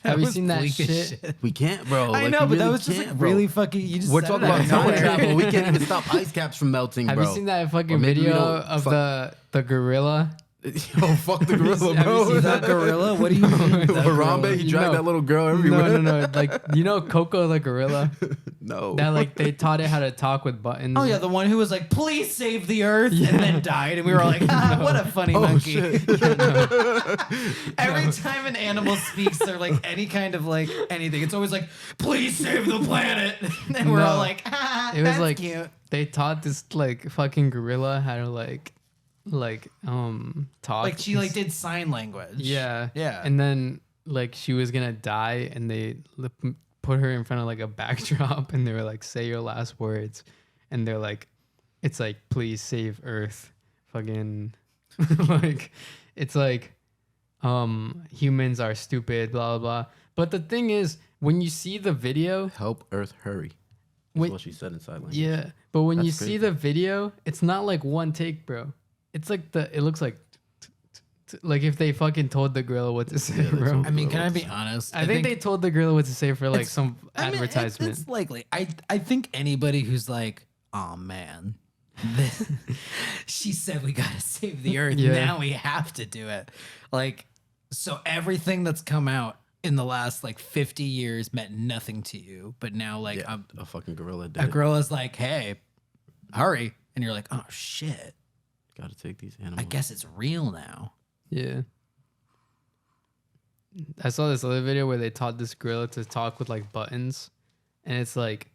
That Have you was seen that bleak as shit? We can't, bro. I Like, know, we but that really was just can't, like bro. really fucking. You just We're said talking it out about of time nowhere. travel. We can't even stop ice caps from melting, Have bro. you seen that fucking Or maybe we video don't of fuck- the gorilla? Yo, fuck the gorilla, Have you bro. seen That gorilla? What do you mean? that Harambe, gorilla? he dragged No. that little girl everywhere. No. Like, you know Coco the gorilla? No. That like they taught it how to talk with buttons. Oh yeah, the one who was like, "Please save the Earth," and then died, and we were all like, "Ah, what a funny monkey!" shit. Every time an animal speaks, they're like any kind of like anything. It's always like, "Please save the planet," and we're all No. like, "Ah, It was that's like cute." they taught this like fucking gorilla how to like talk. Like she like did sign language. Yeah. Yeah. And then like she was gonna die, and they put her in front of like a backdrop, and they were like, "Say your last words," and they're like, "It's like, please save Earth," fucking like, it's like, humans are stupid, blah blah blah. But the thing is, when you see the video, Help Earth hurry. That's Wait. what she said in sign language. yeah, but when you That's see crazy. the video, it's not like one take, bro. It's like it looks like like if they fucking told the gorilla what to say, Yeah, they bro. told I mean, can I be honest? I think they told the gorilla what to say for like some I mean, advertisement. It's likely. I think anybody who's like, "Oh man, she said we gotta save the Earth. Yeah. Now we have to do it." Like, so everything that's come out in the last like 50 years meant nothing to you, but now like Yeah, a fucking gorilla did a it. gorilla's like, "Hey, hurry," and you're like, "Oh shit, Gotta take these animals. I guess it's real now." Yeah. I saw this other video where they taught this gorilla to talk with like buttons, and it's like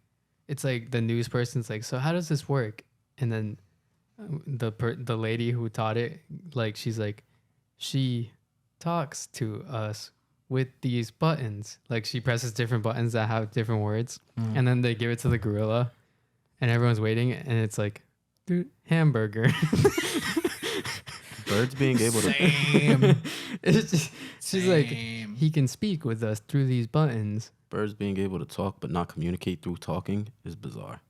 the news person's like, "So how does this work?" And then the lady who taught it, like, she's like, she talks to us with these buttons. Like she presses different buttons that have different words, and then they give it to the gorilla, and everyone's waiting, and it's like, dude, hamburger. Birds being able to. Same. It's just, she's like, Same. he can speak with us through these buttons. Birds being able to talk but not communicate through talking is bizarre.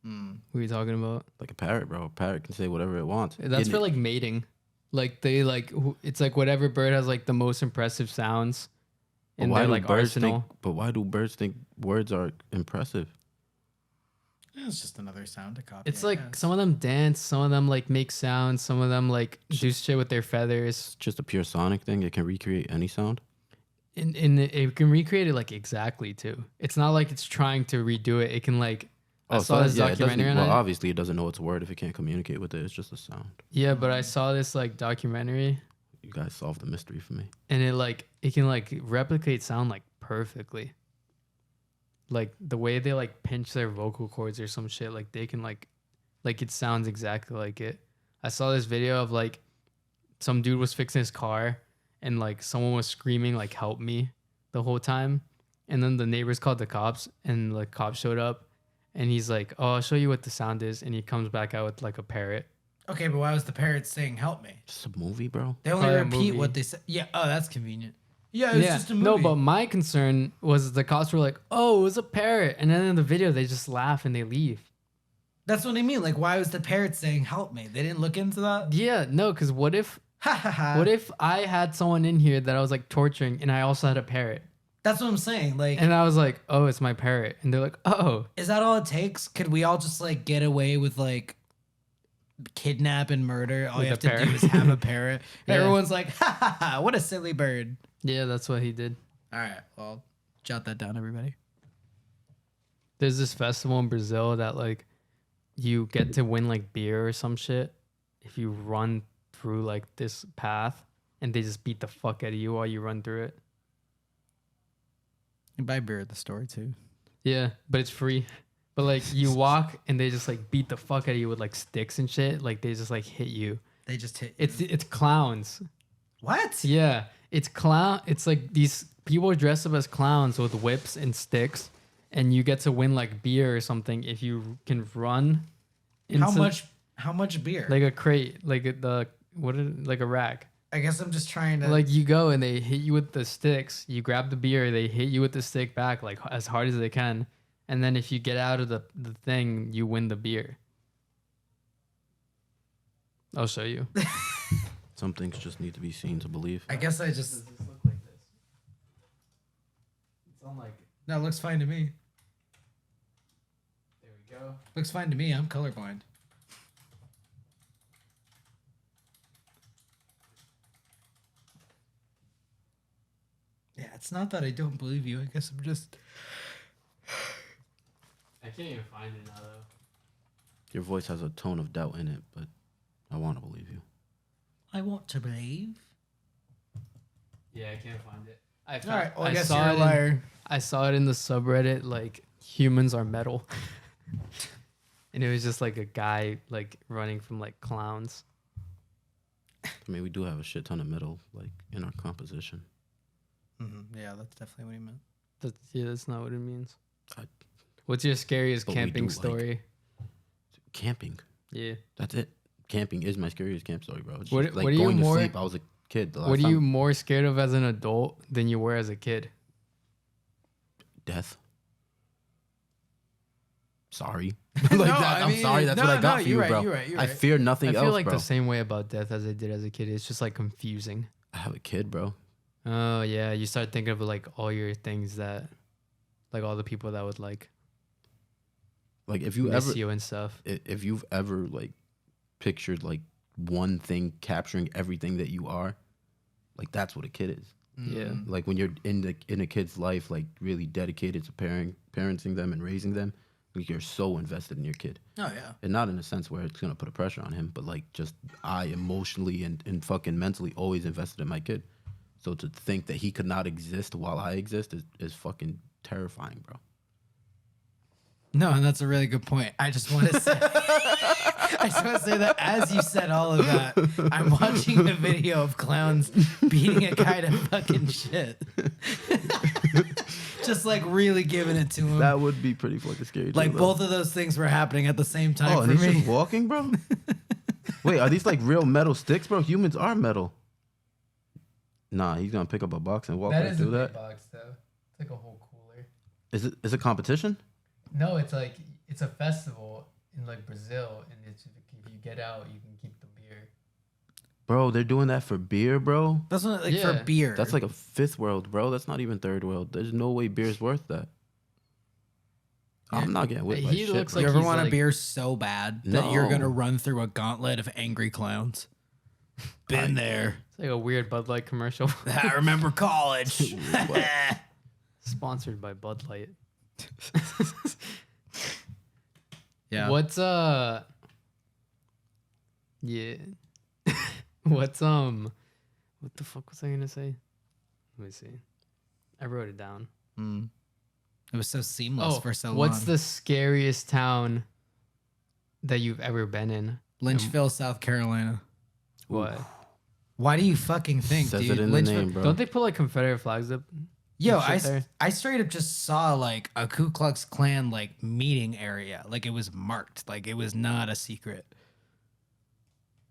What are you talking about? Like a parrot, bro. A parrot can say whatever it wants. That's Isn't for it? like mating. Like they like, it's like whatever bird has like the most impressive sounds But in why their do like birds arsenal. But why do birds think words are impressive? It's just another sound to copy. It's I like guess. some of them dance, some of them like make sounds, some of them like do shit with their feathers. It's just a pure sonic thing. It can recreate any sound. And it can recreate it like exactly too. It's not like it's trying to redo it. It can like I saw this documentary on Well, it. obviously, it doesn't know it's a word if it can't communicate with it. It's just a sound. Yeah, but I saw this like documentary, You guys solved the mystery for me. and it can like replicate sound like perfectly. Like the way they like pinch their vocal cords or some shit, like they can like it sounds exactly like it. I saw this video of like some dude was fixing his car, and like someone was screaming like "help me" the whole time, and then the neighbors called the cops, and the cops showed up, and he's like, "Oh, I'll show you what the sound is," and he comes back out with like a parrot. Okay, but why was the parrot saying "help me"? Just a movie, bro. They only Probably a repeat movie. what they say. Yeah. Oh, that's convenient. Yeah, it's just a movie. No, but my concern was the cops were like, "Oh, it was a parrot," and then in the video they just laugh and they leave. That's what I mean. Like, why was the parrot saying "help me"? They didn't look into that. Yeah, no, because what if Ha ha ha. what if I had someone in here that I was like torturing, and I also had a parrot, That's what I'm saying. Like, and I was like, "Oh, it's my parrot," and they're like, "Oh." is that all it takes? Could we all just like get away with like kidnap and murder? All With you have a to parrot? do is have a parrot. Yeah. Everyone's like, ha ha ha, what a silly bird. Yeah, that's what he did. All right, well, jot that down, everybody. There's this festival in Brazil that like you get to win like beer or some shit if you run through like this path, and they just beat the fuck out of you while you run through it. You buy beer at the store too. Yeah, but it's free. But like you walk and they just like beat the fuck out of you with like sticks and shit. Like they just like hit you. They just hit. It's clowns. What? Yeah, it's clown. It's like these people dress up as clowns with whips and sticks, and you get to win like beer or something if you can run. How into- much? How much beer? Like a crate, like like a rack. I guess I'm just trying to. Like you go and they hit you with the sticks. You grab the beer, they hit you with the stick back like as hard as they can, and then if you get out of the thing, you win the beer. I'll show you. Some things just need to be seen to believe. I guess I just. Does this look like this? It's on like. No, it looks fine to me. There we go. Looks fine to me. I'm colorblind. Yeah, it's not that I don't believe you. I guess I'm just. I can't even find it now though. Your voice has a tone of doubt in it, but I want to believe you. I want to believe. Yeah, I can't find it. All right. Well, I guess saw you're a it liar. I saw it in the subreddit like humans are metal. And it was just like a guy like running from like clowns. I mean, we do have a shit ton of metal like in our composition. Mm-hmm. Yeah, that's definitely what he meant. That's not what it means. I- What's your scariest But we camping do, like- story? Camping. Yeah. That's it. Camping is my scariest camp story, bro. It's What- just, like what are you going more- to sleep. I was a kid. The last What are you time. more scared of as an adult than you were as a kid? Death. Sorry. No, I'm sorry. That's what I got for you, you're right, bro. you're right, you're I right. fear nothing I feel else, like bro. the same way about death as I did as a kid. It's just like confusing. I have a kid, bro. Oh yeah, you start thinking of like all your things that, like all the people that would like Like if you miss ever, you and stuff. if you've ever like pictured like one thing capturing everything that you are, like that's what a kid is. Yeah. Like when you're in a kid's life, like really dedicated to parenting them and raising them, like you're so invested in your kid. Oh yeah. And not in a sense where it's gonna put a pressure on him, but like just I emotionally and fucking mentally always invested in my kid. So to think that he could not exist while I exist is fucking terrifying, bro. No, and that's a really good point. I just want to say, that as you said all of that, I'm watching a video of clowns beating a guy to fucking shit. Just like really giving it to him. That would be pretty fucking scary. Like too, both of those things were happening at the same time Oh, for and he's me. just walking, bro. Wait, are these like real metal sticks, bro? Humans are metal. Nah, he's gonna pick up a box and walk right through that. box though. It's like a whole cooler. Is it competition? No, it's like it's a festival in like Brazil, and it's if you get out, you can keep the beer. Bro, they're doing that for beer, bro. That's not like Yeah. for beer. That's like a fifth world, bro. That's not even third world. There's no way beer's worth that. I'm not getting whipped by He shit, looks bro. you like ever he's want a like- beer so bad that you're No. gonna run through a gauntlet of angry clowns? Been there. It's like a weird Bud Light commercial. I remember college. Sponsored by Bud Light. Yeah. What's yeah. What's what the fuck was I gonna say? Let me see. I wrote it down. It was so seamless for so long. What's the scariest town that you've ever been in? Lynchville, South Carolina. What? Why do you fucking think, Says dude? it in the name, bro. Don't they put like Confederate flags up? Yo, and shit there? I straight up just saw like a Ku Klux Klan like meeting area. Like it was marked. Like it was not a secret.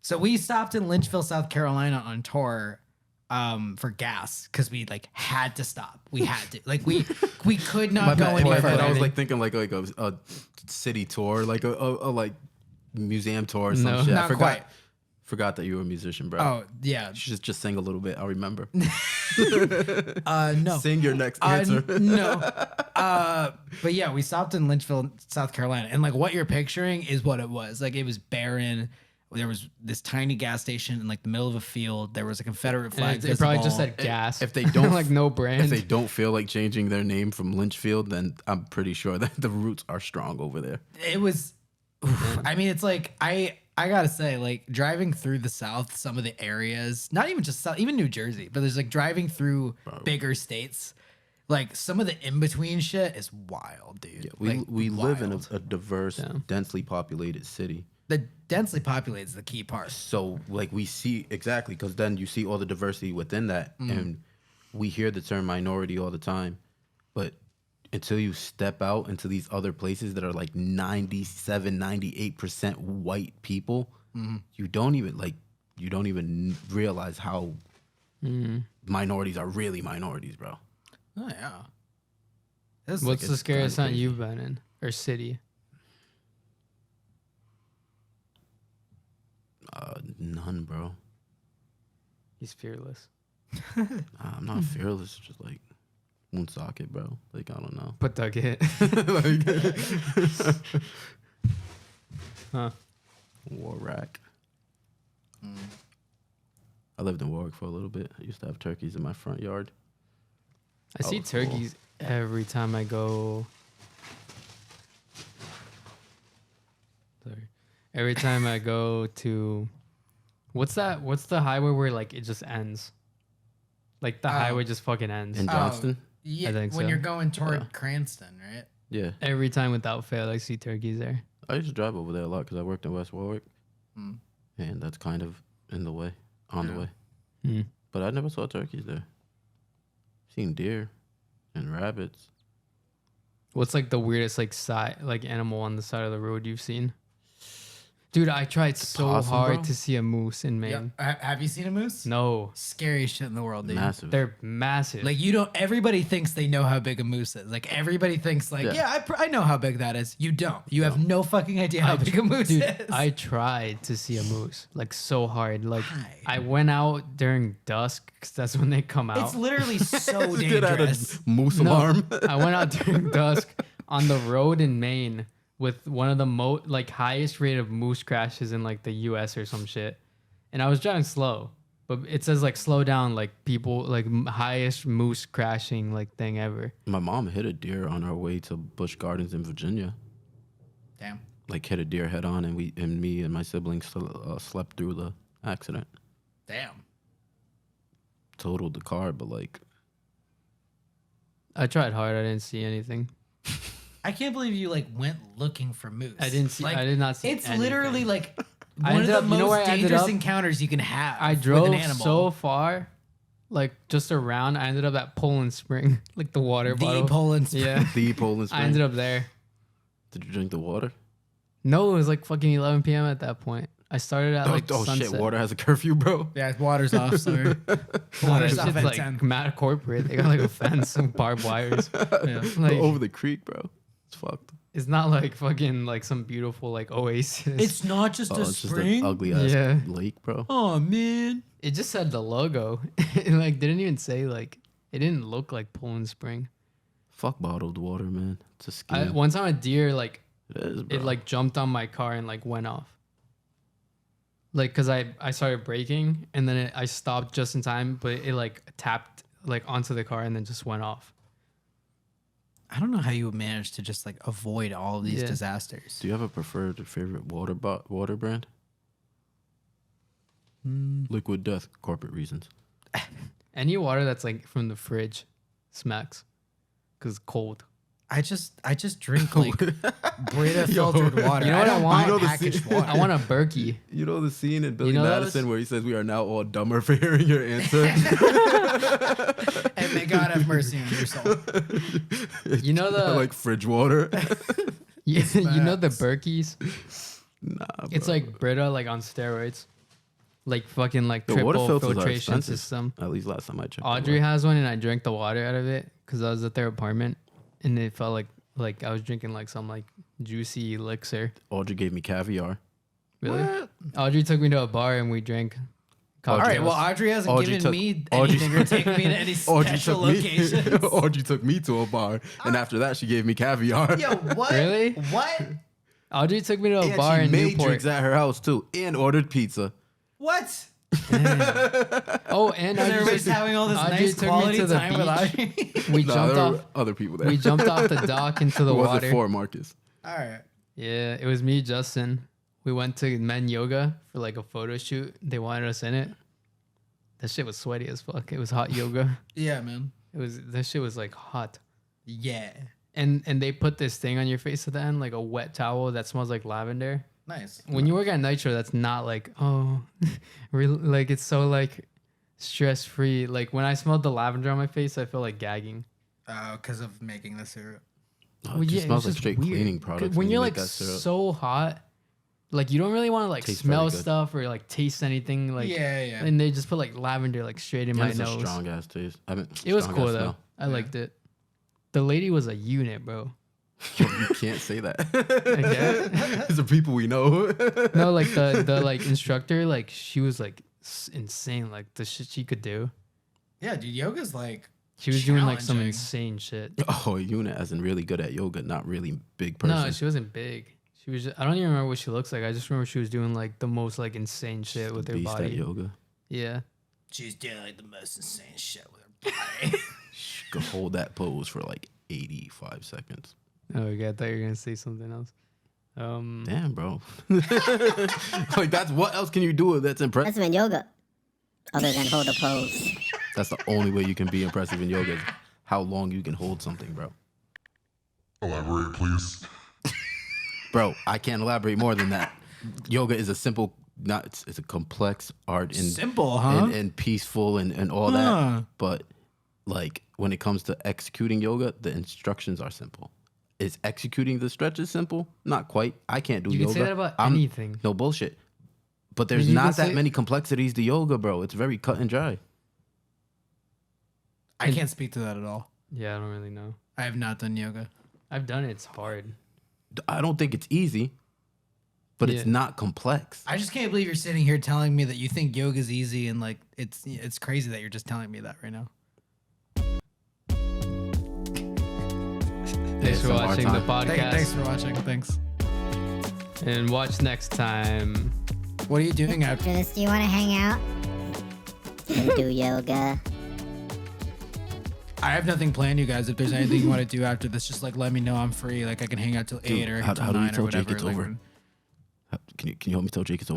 So we stopped in Lynchville, South Carolina on tour for gas because we like had to stop. We had to. Like we could not go In my anywhere. head, I was like thinking like a city tour, like a like museum tour or some No. shit. Not quite. Forgot that you were a musician, bro. Oh, yeah. You should just sing a little bit. I'll remember. No. Sing your next answer. No. But yeah, we stopped in Lynchville, South Carolina. And like what you're picturing is what it was. Like it was barren. There was this tiny gas station in like the middle of a field. There was a Confederate flag. They probably just visible. said gas. If they don't like no brand. If they don't feel like changing their name from Lynchfield, then I'm pretty sure that the roots are strong over there. It was. I mean, it's like I gotta say, like driving through the South, some of the areas, not even just South, even New Jersey, but there's like driving through bigger states, like some of the in between shit is wild, dude. Yeah, Like, we live in wild. a diverse, densely populated city. The densely populated is the key part. So like we see exactly because then you see all the diversity within that, and we hear the term minority all the time, but until you step out into these other places that are like 97, 98% white people, you don't even realize how minorities are really minorities, bro. Oh yeah. This is What's like the a- scariest town crazy. you've been in or city? None, bro. He's fearless. I'm not fearless. Just like Woonsocket, bro. Like I don't know. But Doug hit. Huh. Warrack. I lived in Warwick for a little bit. I used to have turkeys in my front yard. I see Oh, cool. turkeys every time I go. Sorry. Every time I go to, what's that? What's the highway where like it just ends? Like the highway just fucking ends. In Johnston? Yeah, I think when so. you're going toward Yeah. Cranston, right? Yeah. Every time without fail, I see turkeys there. I used to drive over there a lot because I worked in West Warwick. Mm. And that's kind of in the way, on the Yeah. way. Hmm. But I never saw turkeys there. Seen deer and rabbits. What's like the weirdest like animal on the side of the road you've seen? Dude, I tried so possum, hard bro? to see a moose in Maine. Have you seen a moose? No, Scariest shit in the world, dude. Massive. they're massive. Like you don't. Everybody thinks they know how big a moose is. Like everybody thinks, like, Yeah. yeah, I know how big that is. You don't. You have no fucking idea how big a moose Dude, is. I tried to see a moose like so hard. Like Why? I went out during dusk because that's when they come out. It's literally so Get out dangerous. a moose No, alarm. I went out during dusk on the road in Maine with one of the highest rate of moose crashes in like the U.S. or some shit, and I was driving slow, but it says like slow down, like people like highest moose crashing like thing ever. My mom hit a deer on our way to Busch Gardens in Virginia. Damn. Like hit a deer head on, and me and my siblings slept through the accident. Damn. Totaled the car, but like I tried hard. I didn't see anything. I can't believe you like went looking for moose. I didn't see. Like, I did not see. It's anything. literally like I one of ended the up- you know most where I ended dangerous up? encounters you can have. I with drove an animal. so far, like just around. I ended up at Poland Spring, like the water the bottle. Poland Spring. Yeah, the Poland Spring. I ended up there. Did you drink the water? No, it was like fucking 11 p.m. at that point. I started at like oh sunset. shit! Water has a curfew, bro. Yeah, water's off. Sorry. No, that Water's off shit's at like 10. mad corporate. They got like a fence, some barbed wires. Yeah. Like Over the creek, bro. It's fucked. it's not like fucking like some beautiful like oasis. It's not just Oh, a it's just spring. an ugly ass Yeah. lake, bro. Oh man. It just said the logo. It like didn't even say like it didn't look like Poland Spring. Fuck bottled water, man. It's a scam. One time a deer like It is, bro. it like jumped on my car and like went off. Like, cause I started braking and then I stopped just in time, but it like tapped like onto the car and then just went off. I don't know how you manage to just like avoid all of these Yeah. disasters. Do you have a preferred favorite water brand? Liquid Death, corporate reasons. Any water that's like from the fridge smacks because it's cold. I just drink like Brita filtered water. You know what I don't want? buy You know the packaged scene- water. I want a Berkey. You know the scene in Billy You know Madison those? where he says we are now all dumber for hearing your answer? And may God have mercy on your soul. You know the Like fridge water. you know the facts. Berkeys? Nah, It's bro. like Brita like on steroids. Like fucking like The water triple filters are filtration expensive. system. At least last time I checked. Audrey has one and I drank the water out of it because I was at their apartment and it felt like I was drinking like some like juicy elixir. Audrey gave me caviar. Really? Audrey took me to a bar and we drank All cocktails. right. Well, Audrey hasn't Audrey given took- me Audrey- anything or taken me to any Audrey special took me. locations. Audrey took me to a bar, and after that, she gave me caviar. Yo, what? Really? What? Audrey took me to a And bar she in made Newport. drinks at her house too, and ordered pizza. What? Oh, and And Audrey everybody's took- having all this Audrey nice took me quality to the time with Audrey. we Nah, jumped there off. were other people there. We jumped off the dock into the Who was water. it for, Marcus? All right. Yeah, it was me, Justin. We went to men yoga for like a photo shoot. They wanted us in it. That shit was sweaty as fuck. It was hot yoga. Yeah, man. That shit was like hot. Yeah. And they put this thing on your face at the end, like a wet towel that smells like lavender. Nice. When you work at Nitro, that's not like, oh, really, like it's so like stress free. Like when I smelled the lavender on my face, I felt like gagging. Because of making the syrup. Oh, it just it was smells like just straight weird. cleaning products. When you're you like make that syrup. so hot, like you don't really want to like Tastes smell very good. stuff or like taste anything. Like Yeah. And they just put like lavender like straight in Yeah, my it's nose. a strong ass taste. It was strong cool ass though. smell. I liked it. The lady was a unit, bro. Yo, you can't say that. Okay. These are people we know. No, like the like instructor, like she was like insane. Like the shit she could do. Yeah, dude. Yoga's like. She was doing like some Challenging. insane shit. Oh, Una as in really good at yoga, not really big person. No, she wasn't big. She was. I don't even remember what she looks like. I just remember she was doing like the most like insane shit with her Beast at body. yoga. Yeah. She's doing like the most insane shit with her body. She could hold that pose for like 85 seconds. Oh, okay. I thought you were gonna say something else. Damn, bro. Like that's what else can you do that's impressive? That's in yoga. Other than hold a pose. That's the only way you can be impressive in yoga is how long you can hold something, bro. Elaborate, please. Bro, I can't elaborate more than that. Yoga is a simple, it's a complex art and Simple, huh? and peaceful and all Huh. that. But like when it comes to executing yoga, the instructions are simple. Is executing the stretches simple? Not quite. I can't do You yoga. can say that about I'm- anything. No bullshit. But there's you can not that say- many complexities to yoga, bro. It's very cut and dry. I can't speak to that at all. Yeah, I don't really know. I have not done yoga. I've done it. It's hard. I don't think it's easy, but it's Yeah. not complex. I just can't believe you're sitting here telling me that you think yoga's easy and like it's crazy that you're just telling me that right now. Thanks for ASMR watching the time. podcast. Thanks for watching. Thanks. And watch next time. What are you doing after? After this, do you want to hang out? And do yoga? I have nothing planned, you guys. If there's anything you want to do after this, just like let me know. I'm free. Like I can hang out till 8 or how till do we 9 or tell Jake whatever. it's like, over? Can you help me tell Jake it's over?